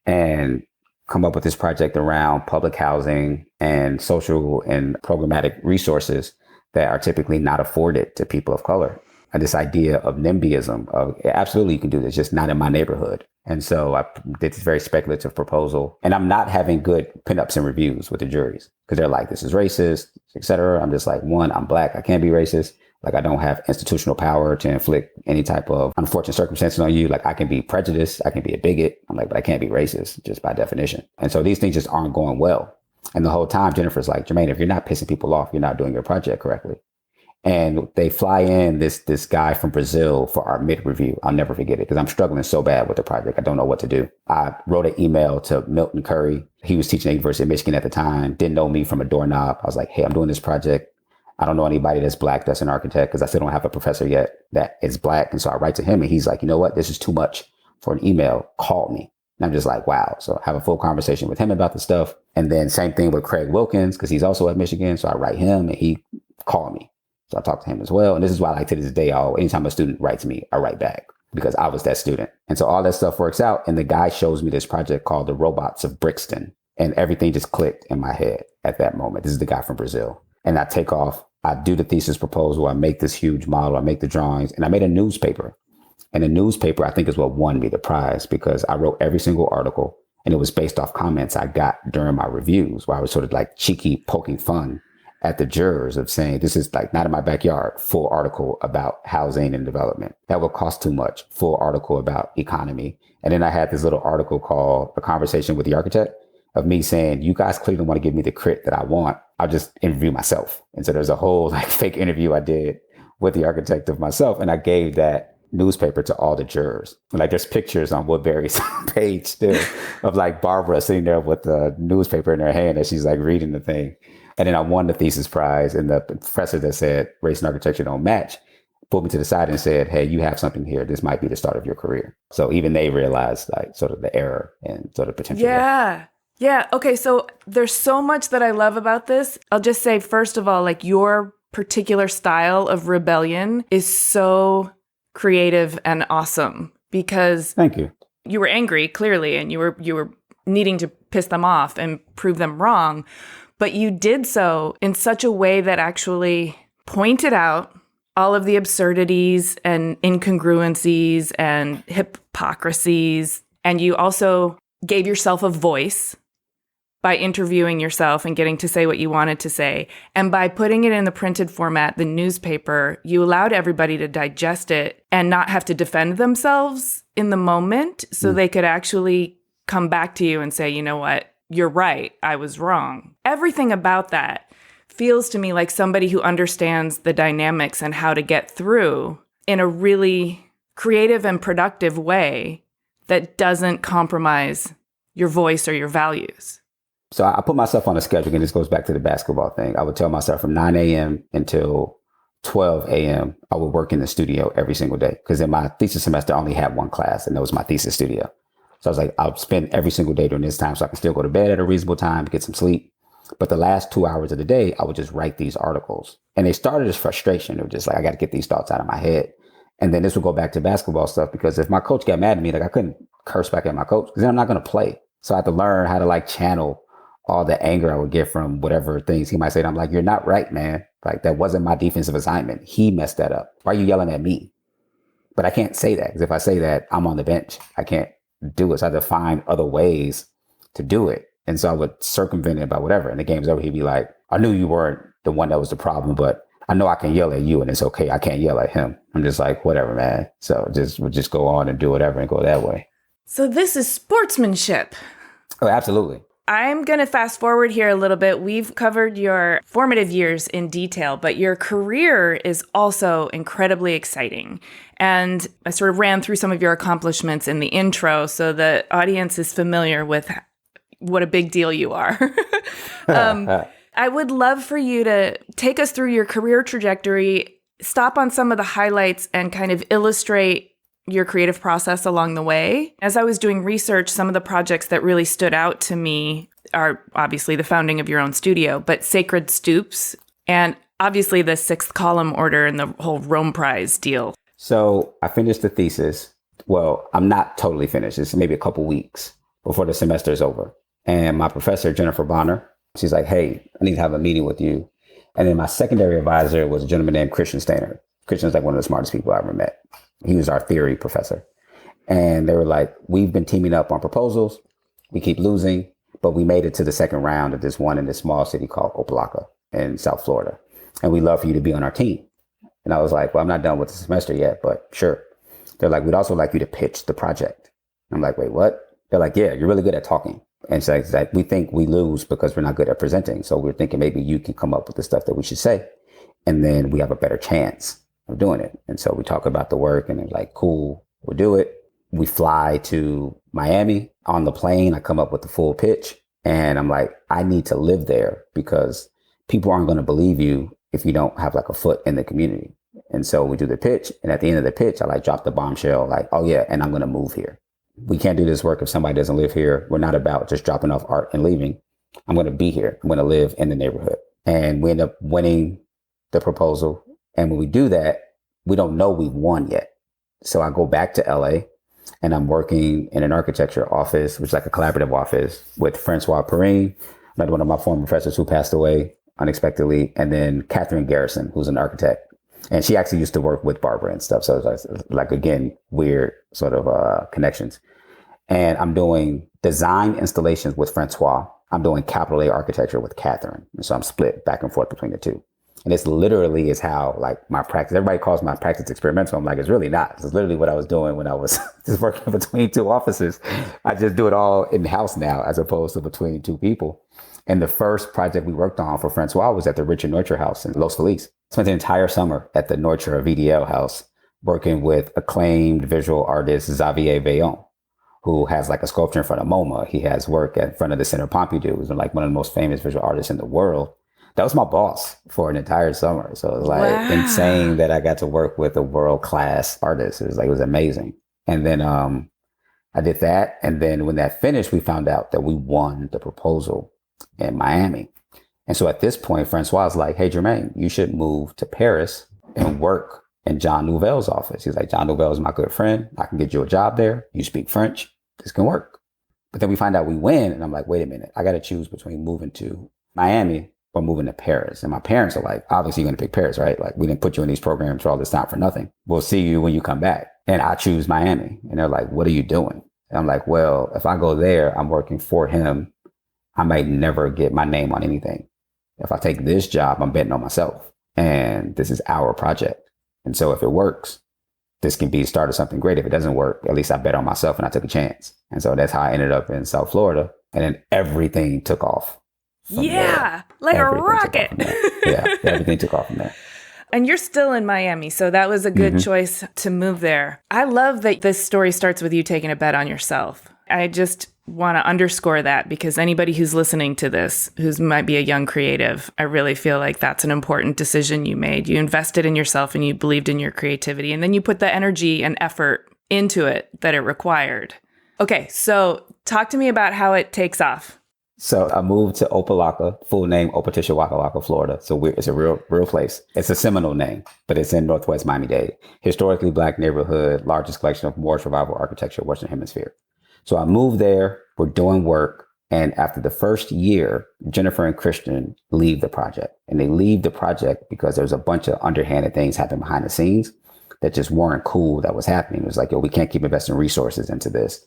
and come up with this project around public housing and social and programmatic resources that are typically not afforded to people of color. And this idea of NIMBYism of absolutely you can do this, just not in my neighborhood. And so I did this very speculative proposal, and I'm not having good pinups and reviews with the juries because they're like, this is racist, et cetera. I'm just like, one, I'm Black. I can't be racist. Like, I don't have institutional power to inflict any type of unfortunate circumstances on you. Like, I can be prejudiced. I can be a bigot. I'm like, but I can't be racist just by definition. And so these things just aren't going well. And the whole time, Jennifer's like, Germane, if you're not pissing people off, you're not doing your project correctly. And they fly in this guy from Brazil for our mid review. I'll never forget it because I'm struggling so bad with the project. I don't know what to do. I wrote an email to Milton Curry. He was teaching at the University of Michigan at the time. Didn't know me from a doorknob. I was like, hey, I'm doing this project. I don't know anybody that's Black that's an architect because I still don't have a professor yet that is Black. And so I write to him and he's like, you know what? This is too much for an email. Call me. And I'm just like, wow. So I have a full conversation with him about the stuff. And then same thing with Craig Wilkins, because he's also at Michigan. So I write him and he called me. So I talked to him as well. And this is why, like, to this day, anytime a student writes me, I write back because I was that student. And so all that stuff works out. And the guy shows me this project called The Robots of Brixton. And everything just clicked in my head at that moment. This is the guy from Brazil. And I take off. I do the thesis proposal. I make this huge model. I make the drawings. And I made a newspaper. And the newspaper, I think, is what won me the prize because I wrote every single article. And it was based off comments I got during my reviews where I was sort of like cheeky poking fun at the jurors of saying, this is like not in my backyard, full article about housing and development. That would cost too much, full article about economy. And then I had this little article called A Conversation with the Architect of me saying, you guys clearly want to give me the crit that I want. I'll just interview myself. And so there's a whole like fake interview I did with the architect of myself. And I gave that newspaper to all the jurors. Like there's pictures on Woodbury's page still of like Barbara sitting there with the newspaper in her hand and she's like reading the thing. And then I won the thesis prize, and the professor that said race and architecture don't match pulled me to the side and said, hey, you have something here. This might be the start of your career. So even they realized like sort of the error and sort of potential. Yeah. Yeah. Okay. So there's so much that I love about this. I'll just say, first of all, like your particular style of rebellion is so creative and awesome because thank you. You were angry, clearly, and you were needing to piss them off and prove them wrong. But you did so in such a way that actually pointed out all of the absurdities and incongruencies and hypocrisies. And you also gave yourself a voice by interviewing yourself and getting to say what you wanted to say. And by putting it in the printed format, the newspaper, you allowed everybody to digest it and not have to defend themselves in the moment. So they could actually come back to you and say, you know what? You're right. I was wrong. Everything about that feels to me like somebody who understands the dynamics and how to get through in a really creative and productive way that doesn't compromise your voice or your values. So I put myself on a schedule, and this goes back to the basketball thing. I would tell myself from 9 a.m. until 12 a.m., I would work in the studio every single day because in my thesis semester, I only had one class, and that was my thesis studio. So I was like, I'll spend every single day during this time so I can still go to bed at a reasonable time, get some sleep. But the last 2 hours of the day, I would just write these articles. And they started as frustration. It was just like, I got to get these thoughts out of my head. And then this would go back to basketball stuff because if my coach got mad at me, like I couldn't curse back at my coach because then I'm not going to play. So I had to learn how to like channel all the anger I would get from whatever things he might say. And I'm like, you're not right, man. Like that wasn't my defensive assignment. He messed that up. Why are you yelling at me? But I can't say that because if I say that, I'm on the bench. I can't do it. So I had to find other ways to do it. And so I would circumvent it by whatever. And the game's over. He'd be like, I knew you weren't the one that was the problem, but I know I can yell at you and it's okay. I can't yell at him. I'm just like, whatever, man. So we'll just go on and do whatever and go that way. So this is sportsmanship. Oh, absolutely. I'm going to fast forward here a little bit. We've covered your formative years in detail, but your career is also incredibly exciting. And I sort of ran through some of your accomplishments in the intro, so the audience is familiar with what a big deal you are. I would love for you to take us through your career trajectory, stop on some of the highlights, and kind of illustrate your creative process along the way. As I was doing research, some of the projects that really stood out to me are obviously the founding of your own studio, but Sacred Stoops, and obviously the Sixth Column Order and the whole Rome Prize deal. So I finished the thesis. Well, I'm not totally finished. It's maybe a couple weeks before the semester is over. And my professor, Jennifer Bonner, she's like, hey, I need to have a meeting with you. And then my secondary advisor was a gentleman named Christian Stainer. Christian's like one of the smartest people I ever met. He was our theory professor. And they were like, we've been teaming up on proposals. We keep losing, but we made it to the second round of this one in this small city called Opelika in South Florida. And we'd love for you to be on our team. And I was like, well, I'm not done with the semester yet, but sure. They're like, we'd also like you to pitch the project. I'm like, wait, what? They're like, yeah, you're really good at talking. And so it's like, we think we lose because we're not good at presenting. So we're thinking maybe you can come up with the stuff that we should say. And then we have a better chance of doing it. And so we talk about the work and they're like, cool, we'll do it. We fly to Miami. On the plane, I come up with the full pitch. And I'm like, I need to live there because people aren't going to believe you if you don't have like a foot in the community. And so we do the pitch. And at the end of the pitch, I like drop the bombshell like, oh yeah, and I'm going to move here. We can't do this work if somebody doesn't live here. We're not about just dropping off art and leaving. I'm going to be here. I'm going to live in the neighborhood. And we end up winning the proposal. And when we do that, we don't know we've won yet. So I go back to LA and I'm working in an architecture office, which is like a collaborative office with Francois Perrine, another one of my former professors who passed away unexpectedly, and then Catherine Garrison, who's an architect. And she actually used to work with Barbara and stuff. So it's like, again, weird sort of connections. And I'm doing design installations with Francois. I'm doing capital A architecture with Catherine. And so I'm split back and forth between the two. And this literally is how, like, my practice, everybody calls my practice experimental. I'm like, it's really not. It's literally what I was doing when I was just working between two offices. I just do it all in-house now as opposed to between two people. And the first project we worked on for Francois was at the Richard Neutra House in Los Feliz. Spent the entire summer at the Neutra VDL house working with acclaimed visual artist Xavier Veillon, who has like a sculpture in front of MoMA. He has work in front of the Center Pompidou, who's like one of the most famous visual artists in the world. That was my boss for an entire summer. So it was like insane that I got to work with a world-class artist. It was amazing. And then I did that. And then when that finished, we found out that we won the proposal in Miami. And so at this point, Francois was like, hey, Germane, you should move to Paris and work in John Nouvel's office. He's like, John Nouvel is my good friend. I can get you a job there. You speak French. This can work. But then we find out we win. And I'm like, wait a minute. I got to choose between moving to Miami or moving to Paris. And my parents are like, obviously you're going to pick Paris, right? Like, we didn't put you in these programs for all this time for nothing. We'll see you when you come back. And I choose Miami. And they're like, what are you doing? And I'm like, well, if I go there, I'm working for him. I might never get my name on anything. If I take this job, I'm betting on myself. And this is our project. And so if it works, this can be the start of something great. If it doesn't work, at least I bet on myself and I took a chance. And so that's how I ended up in South Florida. And then everything took off. Yeah, like a rocket. Yeah, everything took off from there. And you're still in Miami, so that was a good choice to move there. I love that this story starts with you taking a bet on yourself. I just want to underscore that because anybody who's listening to this, who might be a young creative, I really feel like that's an important decision you made. You invested in yourself and you believed in your creativity, and then you put the energy and effort into it that it required. Okay, so talk to me about how it takes off. So I moved to Opelika, full name Opetitia Waka Waka, Florida. So it's a real place. It's a Seminole name, but it's in Northwest Miami-Dade. Historically Black neighborhood, largest collection of Moorish revival architecture, Western Hemisphere. So I moved there. We're doing work. And after the first year, Jennifer and Christian leave the project. And they leave the project because there's a bunch of underhanded things happening behind the scenes that just weren't cool that was happening. It was like, yo, we can't keep investing resources into this.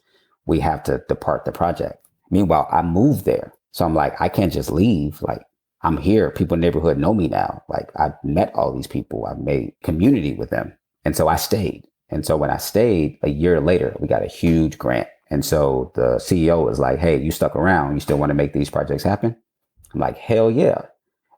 We have to depart the project. Meanwhile, I moved there. So I'm like, I can't just leave. Like, I'm here. People in the neighborhood know me now. Like, I've met all these people. I've made community with them. And so I stayed. And so when I stayed, a year later, we got a huge grant. And so the CEO was like, hey, you stuck around. You still want to make these projects happen? I'm like, hell yeah.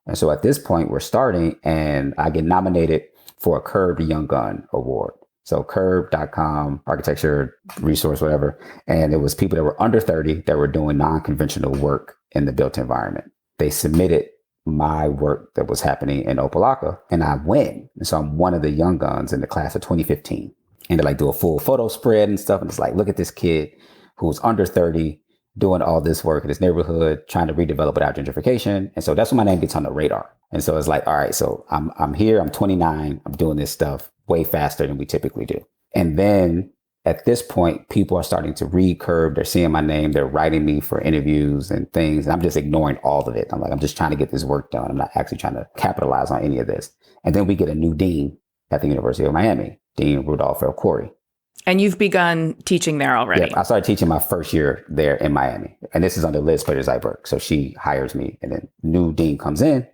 And so at this point, we're starting and I get nominated for a Curbed Young Gun Award. So curb.com, architecture resource, whatever. And it was people that were under 30 that were doing non-conventional work in the built environment. They submitted my work that was happening in Opelika and I win. And so I'm one of the young guns in the class of 2015. And they like do a full photo spread and stuff. And it's like, look at this kid who's under 30 doing all this work in this neighborhood, trying to redevelop without gentrification. And so that's when my name gets on the radar. And so it's like, all right, so I'm here, I'm 29, I'm doing this stuff way faster than we typically do. And then at this point, people are starting to read Curb. They're seeing my name. They're writing me for interviews and things. And I'm just ignoring all of it. I'm like, I'm just trying to get this work done. I'm not actually trying to capitalize on any of this. And then we get a new dean at the University of Miami, Dean Rudolph L. Corey. And you've begun teaching there already. Yeah, I started teaching my first year there in Miami. And this is under Liz Plater-Zyberg. So she hires me and then new dean comes in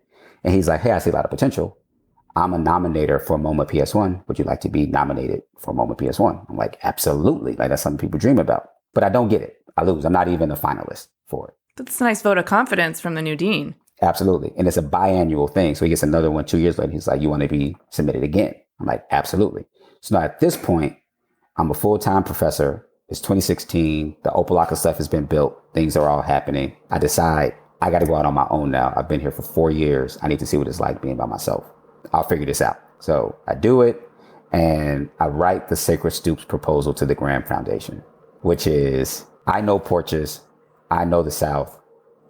and he's like, hey, I see a lot of potential. I'm a nominator for MoMA PS1. Would you like to be nominated for MoMA PS1? I'm like, absolutely. Like, that's something people dream about. But I don't get it. I lose. I'm not even a finalist for it. That's a nice vote of confidence from the new dean. Absolutely. And it's a biannual thing. So he gets another one 2 years later. He's like, you want to be submitted again? I'm like, absolutely. So now at this point, I'm a full-time professor. It's 2016. The Opelika stuff has been built. Things are all happening. I decide I got to go out on my own now. I've been here for 4 years. I need to see what it's like being by myself. I'll figure this out. So I do it and I write the Sacred Stoops proposal to the Graham Foundation. which is I know porches. I know the South.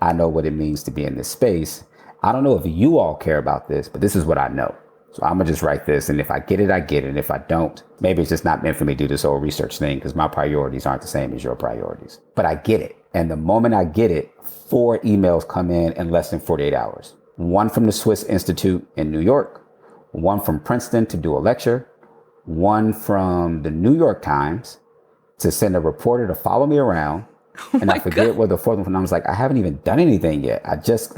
I know what it means to be in this space. I don't know if you all care about this, but this is what I know. So I'm going to just write this. And if I get it, I get it. And if I don't, maybe it's just not meant for me to do this whole research thing because my priorities aren't the same as your priorities. But I get it. And the moment I get it, 4 emails come in less than 48 hours. One from the Swiss Institute in New York, one from Princeton to do a lecture, one from the New York Times to send a reporter to follow me around. And I forget what the fourth one, I was like, I haven't even done anything yet. I just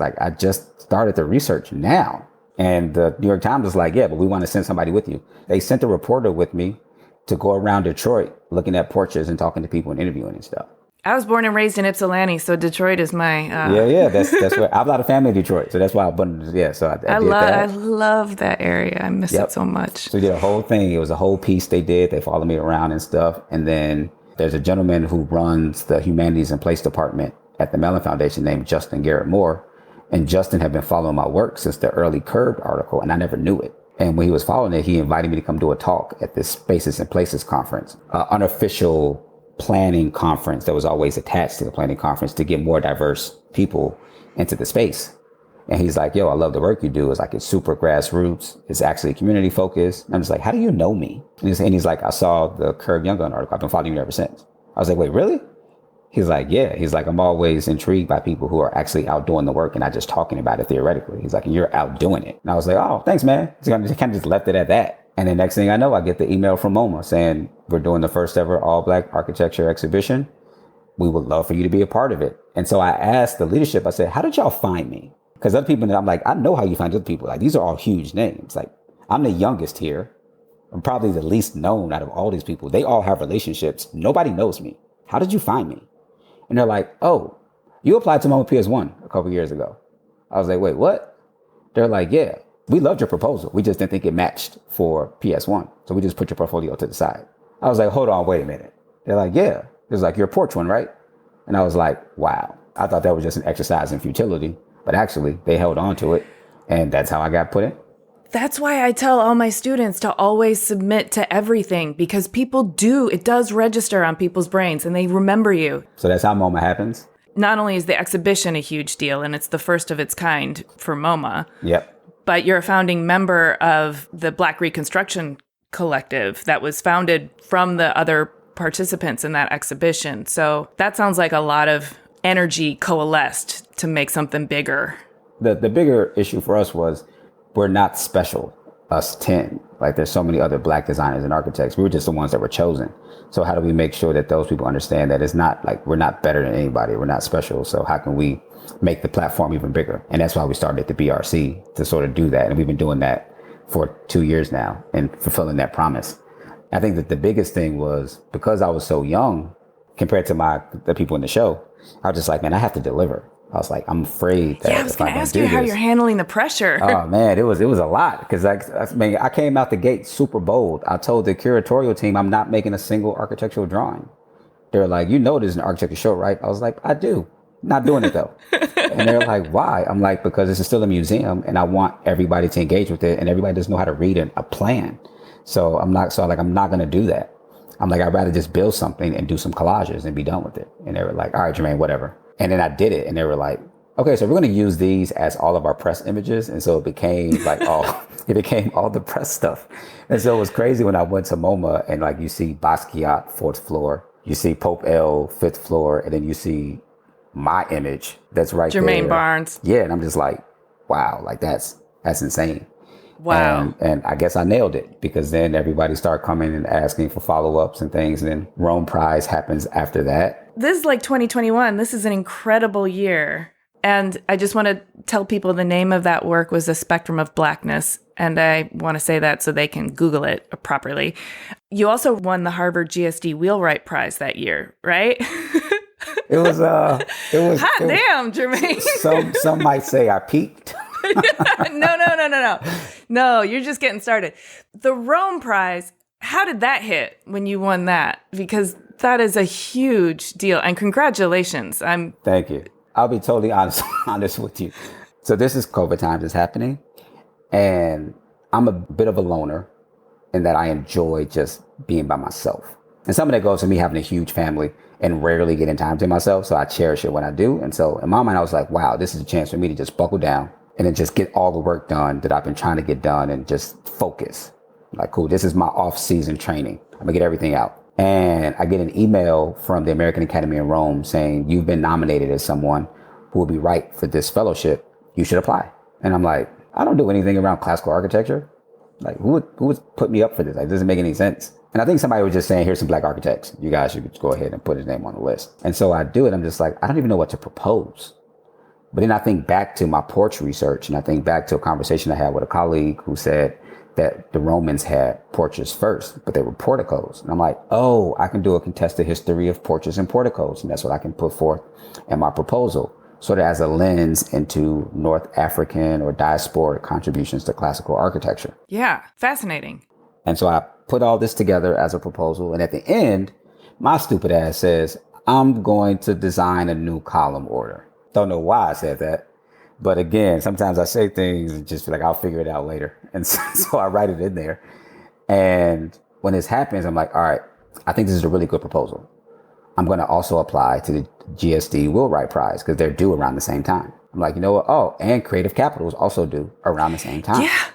started the research now. And the New York Times was like, yeah, but we want to send somebody with you. They sent a reporter with me to go around Detroit looking at porches and talking to people and interviewing and stuff. I was born and raised in Ypsilanti, so Detroit is my... Yeah, that's where... I have a lot of family in Detroit, so that's why I did that. I love that area. I miss it so much. So we did a whole thing. It was a whole piece they did. They followed me around and stuff. And then there's a gentleman who runs the Humanities and Place Department at the Mellon Foundation named Justin Garrett Moore. And Justin had been following my work since the early Curbed article, and I never knew it. And when he was following it, he invited me to come do a talk at this Spaces and Places conference, unofficial planning conference that was always attached to the planning conference to get more diverse people into the space. And he's like, yo, I love the work you do. It's like, it's super grassroots. It's actually community focused. And I'm just like, how do you know me? And he's like, I saw the Curbed Young Gun article. I've been following you ever since. I was like, wait, really? He's like, yeah. He's like, I'm always intrigued by people who are actually out doing the work and not just talking about it theoretically. He's like, and you're out doing it. And I was like, oh, thanks, man. So I kind of just left it at that. And the next thing I know, I get the email from MoMA saying, we're doing the first ever all Black architecture exhibition. We would love for you to be a part of it. And so I asked the leadership, I said, how did y'all find me? Because other people, I'm like, I know how you find other people. Like, these are all huge names. Like, I'm the youngest here. I'm probably the least known out of all these people. They all have relationships. Nobody knows me. How did you find me? And they're like, oh, you applied to MoMA PS1 a couple years ago. I was like, wait, what? They're like, yeah, we loved your proposal. We just didn't think it matched for PS1. So we just put your portfolio to the side. I was like, hold on, wait a minute. They're like, yeah. It was like, you're a porch one, right? And I was like, wow. I thought that was just an exercise in futility. But actually, they held on to it. And that's how I got put in. That's why I tell all my students to always submit to everything, because it does register on people's brains and they remember you. So that's how MoMA happens? Not only is the exhibition a huge deal, and it's the first of its kind for MoMA. Yep. But you're a founding member of the Black Reconstruction Collective that was founded from the other participants in that exhibition. So that sounds like a lot of energy coalesced to make something bigger. The bigger issue for us was we're not special, us 10. Like, there's so many other Black designers and architects. We were just the ones that were chosen. So how do we make sure that those people understand that it's not like we're not better than anybody? We're not special. So how can we make the platform even bigger? And that's why we started the BRC, to sort of do that. And we've been doing that for 2 years now and fulfilling that promise. I think that the biggest thing was because I was so young compared to the people in the show, I was just like, man, I have to deliver. I was like, I'm afraid that I was going to ask you how you're handling the pressure. Oh man, it was a lot, because I came out the gate super bold. I told the curatorial team I'm not making a single architectural drawing. They're like, you know, this is an architecture show, right? I was like, I do. Not doing it though. And they're like, why? I'm like, because this is still a museum and I want everybody to engage with it, and everybody doesn't know how to read a plan. So I'm not going to do that. I'm like, I'd rather just build something and do some collages and be done with it. And they were like, all right, Germane, whatever. And then I did it, and they were like, okay, so we're going to use these as all of our press images. And so it became like it became all the press stuff. And so it was crazy when I went to MoMA and like you see Basquiat, 4th floor, you see Pope L, 5th floor, and then you see my image that's right there. Germane Barnes. Yeah. And I'm just like, wow, like that's insane. Wow. And I guess I nailed it, because then everybody started coming and asking for follow-ups and things. And then Rome Prize happens after that. This is like 2021. This is an incredible year. And I just want to tell people the name of that work was A Spectrum of Blackness. And I want to say that so they can Google it properly. You also won the Harvard GSD Wheelwright Prize that year, right? It was hot damn, Germane. Some might say I peaked. No, you're just getting started. The Rome Prize, how did that hit when you won that? Because that is a huge deal. And congratulations. Thank you. I'll be totally honest with you. So this is COVID times is happening. And I'm a bit of a loner in that I enjoy just being by myself. And some of that goes to me having a huge family and rarely getting time to myself. So I cherish it when I do. And so in my mind, I was like, wow, this is a chance for me to just buckle down and then just get all the work done that I've been trying to get done and just focus. Like, cool, this is my off-season training. I'm gonna get everything out. And I get an email from the American Academy in Rome saying, you've been nominated as someone who will be right for this fellowship. You should apply. And I'm like, I don't do anything around classical architecture. Like, who would put me up for this? Like, it doesn't make any sense. And I think somebody was just saying, here's some black architects. You guys should go ahead and put his name on the list. And so I do it. I'm just like, I don't even know what to propose. But then I think back to my porch research, and I think back to a conversation I had with a colleague who said that the Romans had porches first, but they were porticos. And I'm like, oh, I can do a contested history of porches and porticos. And that's what I can put forth in my proposal, sort of as a lens into North African or diasporic contributions to classical architecture. Yeah, fascinating. And so I put all this together as a proposal. And at the end, my stupid ass says, I'm going to design a new column order. Don't know why I said that. But again, sometimes I say things and just feel like I'll figure it out later. And so I write it in there. And when this happens, I'm like, all right, I think this is a really good proposal. I'm going to also apply to the GSD Wheelwright Prize because they're due around the same time. I'm like, you know what? Oh, and Creative Capital is also due around the same time. Yeah.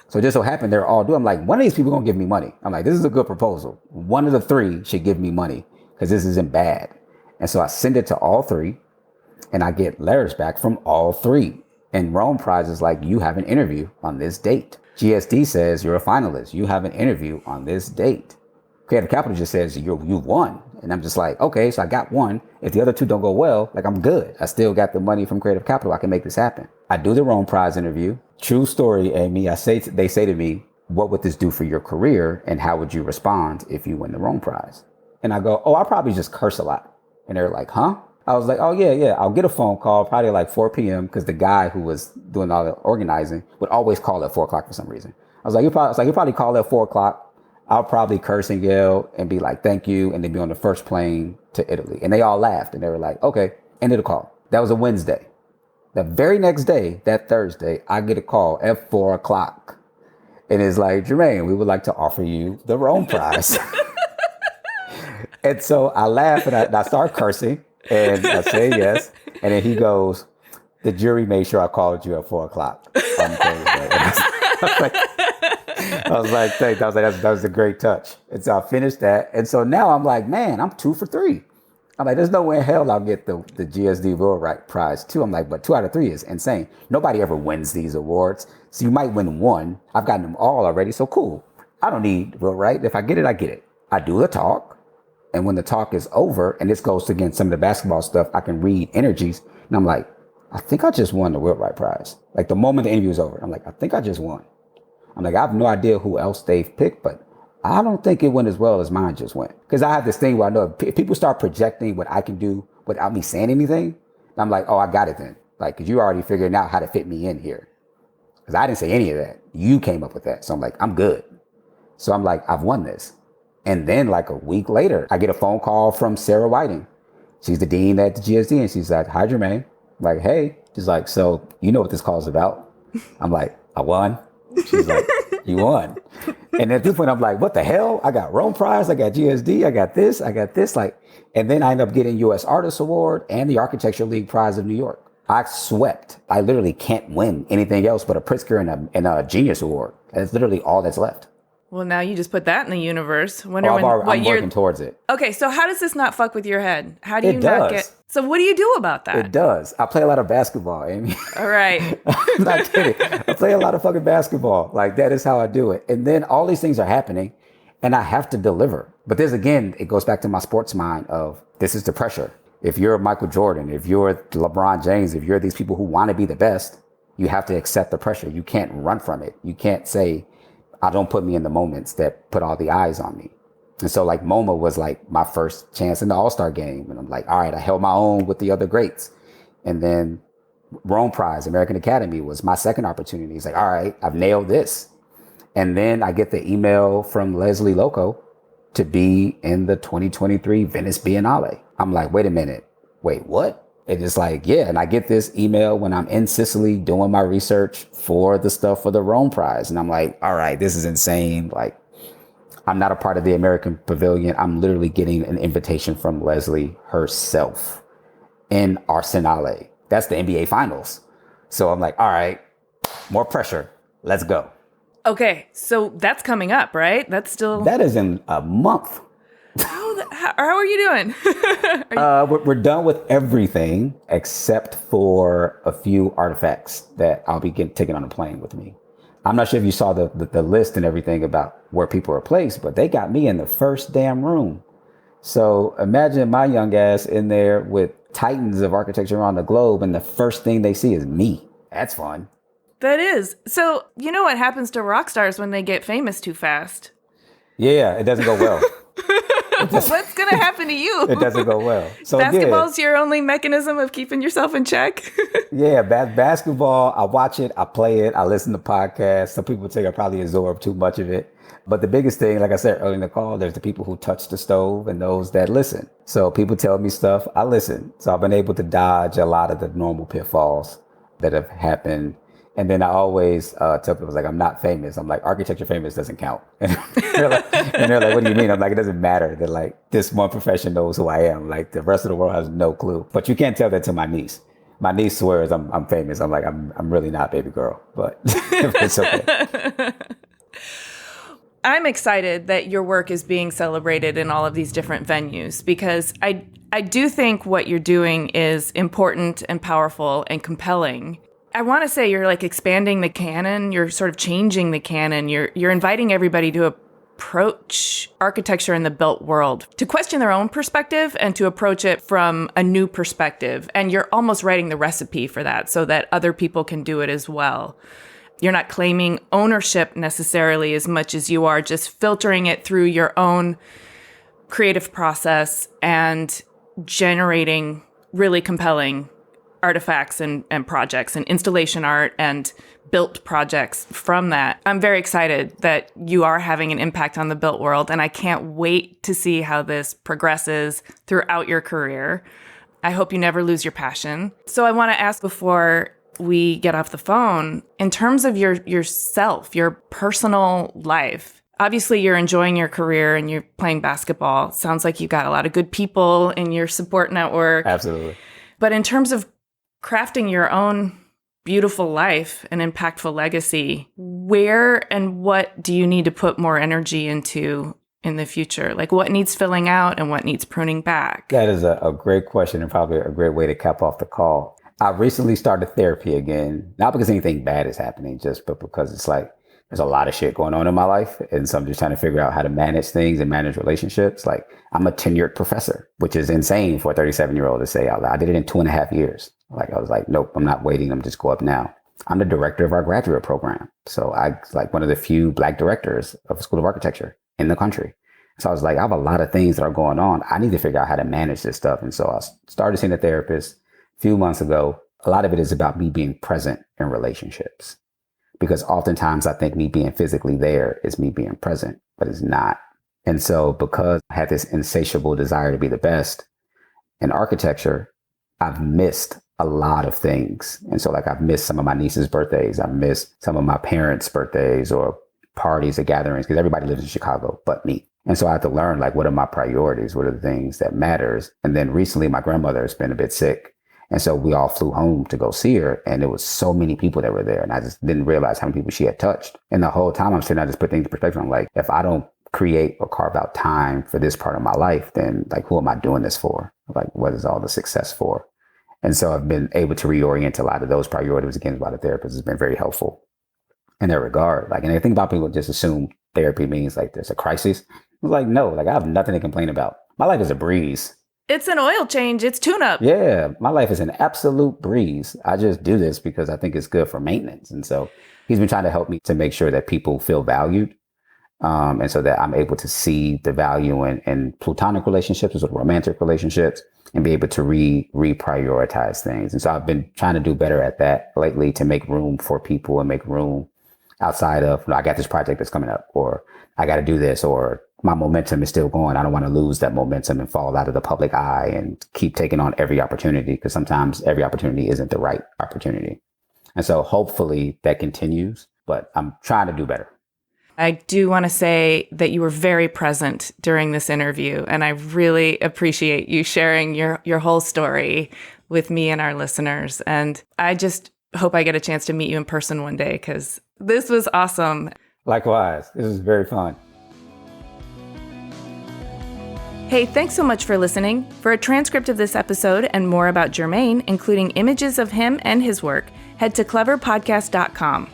So it just so happened they're all due. I'm like, one of these people going to give me money. I'm like, this is a good proposal. One of the three should give me money because this isn't bad. And so I send it to all three and I get letters back from all three. And Rome Prize is like, you have an interview on this date. GSD says you're a finalist. You have an interview on this date. Creative Capital just says you won. And I'm just like, okay, so I got one. If the other two don't go well, like I'm good. I still got the money from Creative Capital. I can make this happen. I do the Rome Prize interview. True story, Amy. They say to me, what would this do for your career? And how would you respond if you win the Rome Prize? And I go, oh, I'll probably just curse a lot. And they're like, huh? I was like, oh, yeah. I'll get a phone call probably like 4 p.m. because the guy who was doing all the organizing would always call at 4 o'clock for some reason. I was like, he'll probably call at 4 o'clock. I'll probably curse and yell and be like, thank you. And then be on the first plane to Italy. And they all laughed and they were like, okay, end of the call. That was a Wednesday. The very next day, that Thursday, I get a call at 4 o'clock. And it's like, Germane, we would like to offer you the Rome Prize. And so I laugh and I start cursing and I say yes. And then he goes, the jury made sure I called you at 4 o'clock on Thursday. I was like, thanks. I was like, that was a great touch. And so I finished that. And so now I'm like, man, I'm 2 for 3. I'm like, there's no way in hell I'll get the GSD Wheelwright Prize too. I'm like, but 2 out of 3 is insane. Nobody ever wins these awards. So you might win one. I've gotten them all already. So cool. I don't need Wheelwright. If I get it, I get it. I do the talk. And when the talk is over, and this goes to, again, some of the basketball stuff, I can read energies. And I'm like, I think I just won the Wheelwright Prize. Like the moment the interview is over, I'm like, I think I just won. I'm like, I have no idea who else they've picked, but I don't think it went as well as mine just went. Because I have this thing where I know if people start projecting what I can do without me saying anything, I'm like, oh, I got it then. Like, because you already figured out how to fit me in here. Because I didn't say any of that. You came up with that. So I'm like, I'm good. So I'm like, I've won this. And then like a week later, I get a phone call from Sarah Whiting. She's the dean at the GSD. And she's like, hi, Germane. I'm like, hey. She's like, so you know what this call is about? I'm like, I won. She's like, you won. And at this point, I'm like, what the hell? I got Rome Prize. I got GSD. I got this. Like, and then I end up getting U.S. Artist Award and the Architecture League Prize of New York. I swept. I literally can't win anything else but a Pritzker and a Genius Award. And it's literally all that's left. Well, now you just put that in the universe. I'm working towards it. Okay, so how does this not fuck with your head? How do you not get... So what do you do about that? It does. I play a lot of basketball, Amy. All right. I'm not kidding. I play a lot of fucking basketball. Like, that is how I do it. And then all these things are happening, and I have to deliver. But there's, again, it goes back to my sports mind of this is the pressure. If you're Michael Jordan, if you're LeBron James, if you're these people who want to be the best, you have to accept the pressure. You can't run from it. You can't say, I don't put me in the moments that put all the eyes on me. And so like MoMA was like my first chance in the All-Star game. And I'm like, all right, I held my own with the other greats. And then Rome Prize, American Academy was my second opportunity. It's like, all right, I've nailed this. And then I get the email from Leslie Loco to be in the 2023 Venice Biennale. I'm like, wait a minute. Wait, what? And it's like, yeah. And I get this email when I'm in Sicily doing my research for the stuff for the Rome Prize. And I'm like, all right, this is insane. Like, I'm not a part of the American Pavilion. I'm literally getting an invitation from Leslie herself in Arsenale. That's the NBA Finals. So I'm like, all right, more pressure. Let's go. Okay, so that's coming up, right? That is in a month. How are you doing? We're done with everything except for a few artifacts that I'll be taking on a plane with me. I'm not sure if you saw the list and everything about where people are placed, but they got me in the first damn room. So imagine my young ass in there with titans of architecture around the globe, and the first thing they see is me. That's fun. That is. So you know what happens to rock stars when they get famous too fast? Yeah, it doesn't go well. What's going to happen to you? It doesn't go well. So basketball's your only mechanism of keeping yourself in check? Yeah, basketball, I watch it, I play it, I listen to podcasts. Some people think I probably absorb too much of it. But the biggest thing, like I said earlier in the call, there's the people who touch the stove and those that listen. So people tell me stuff, I listen. So I've been able to dodge a lot of the normal pitfalls that have happened. And then I always tell people, like, I'm not famous. I'm like, architecture famous doesn't count. And they're like, what do you mean? I'm like, it doesn't matter that like this one profession knows who I am. Like the rest of the world has no clue. But you can't tell that to my niece. My niece swears I'm famous. I'm like, I'm really not, baby girl, but it's okay. I'm excited that your work is being celebrated in all of these different venues because I do think what you're doing is important and powerful and compelling. I want to say you're like expanding the canon. You're sort of changing the canon. You're inviting everybody to approach architecture in the built world, to question their own perspective and to approach it from a new perspective. And you're almost writing the recipe for that so that other people can do it as well. You're not claiming ownership necessarily as much as you are just filtering it through your own creative process and generating really compelling artifacts and projects and installation art and built projects from that. I'm very excited that you are having an impact on the built world, and I can't wait to see how this progresses throughout your career. I hope you never lose your passion. So I want to ask before we get off the phone, in terms of yourself, your personal life, obviously you're enjoying your career and you're playing basketball. Sounds like you've got a lot of good people in your support network. Absolutely. But in terms of crafting your own beautiful life and impactful legacy, where and what do you need to put more energy into in the future? Like what needs filling out and what needs pruning back? That is a great question and probably a great way to cap off the call. I recently started therapy again, not because anything bad is happening, but because it's like there's a lot of shit going on in my life. And so I'm just trying to figure out how to manage things and manage relationships. Like I'm a tenured professor, which is insane for a 37-year-old to say out loud. I did it in 2.5 years. Like I was like, nope, I'm not waiting. I'm just go up now. I'm the director of our graduate program. So I like one of the few Black directors of a school of architecture in the country. So I was like, I have a lot of things that are going on. I need to figure out how to manage this stuff. And so I started seeing a therapist a few months ago. A lot of it is about me being present in relationships, because oftentimes I think me being physically there is me being present, but it's not. And so because I had this insatiable desire to be the best in architecture, I've missed a lot of things. And so like I've missed some of my niece's birthdays. I've missed some of my parents' birthdays or parties or gatherings, because everybody lives in Chicago but me. And so I had to learn, like, what are my priorities? What are the things that matters? And then recently my grandmother has been a bit sick. And so we all flew home to go see her. And there was so many people that were there. And I just didn't realize how many people she had touched. And the whole time I'm sitting, I just put things in perspective. I'm like, if I don't create or carve out time for this part of my life, then like, who am I doing this for? Like, what is all the success for? And so I've been able to reorient a lot of those priorities. Again, by the therapist has been very helpful in that regard. Like, and I think about people just assume therapy means like there's a crisis. I was like, no, like I have nothing to complain about. My life is a breeze. It's an oil change. It's tune-up. Yeah, my life is an absolute breeze. I just do this because I think it's good for maintenance. And so he's been trying to help me to make sure that people feel valued. And so that I'm able to see the value in platonic relationships as well as romantic relationships and be able to reprioritize things. And so I've been trying to do better at that lately, to make room for people and make room outside of, I got this project that's coming up, or I got to do this, or my momentum is still going. I don't want to lose that momentum and fall out of the public eye and keep taking on every opportunity, because sometimes every opportunity isn't the right opportunity. And so hopefully that continues, but I'm trying to do better. I do want to say that you were very present during this interview, and I really appreciate you sharing your whole story with me and our listeners. And I just hope I get a chance to meet you in person one day, because this was awesome. Likewise, this was very fun. Hey, thanks so much for listening. For a transcript of this episode and more about Germane, including images of him and his work, head to cleverpodcast.com.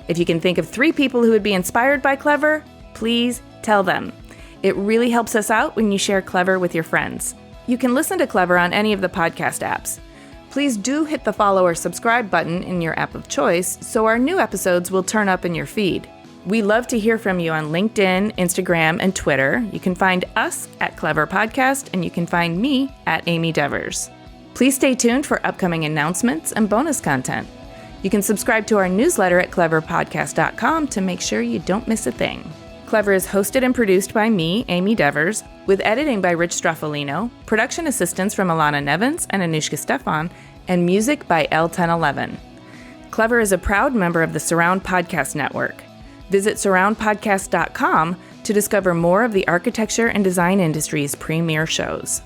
If you can think of 3 people who would be inspired by Clever, please tell them. It really helps us out when you share Clever with your friends. You can listen to Clever on any of the podcast apps. Please do hit the follow or subscribe button in your app of choice so our new episodes will turn up in your feed. We love to hear from you on LinkedIn, Instagram, and Twitter. You can find us at Clever Podcast, and you can find me at Amy Devers. Please stay tuned for upcoming announcements and bonus content. You can subscribe to our newsletter at cleverpodcast.com to make sure you don't miss a thing. Clever is hosted and produced by me, Amy Devers, with editing by Rich Straffolino, production assistance from Alana Nevins and Anushka Stefan, and music by L1011. Clever is a proud member of the Surround Podcast Network. Visit surroundpodcast.com to discover more of the architecture and design industry's premier shows.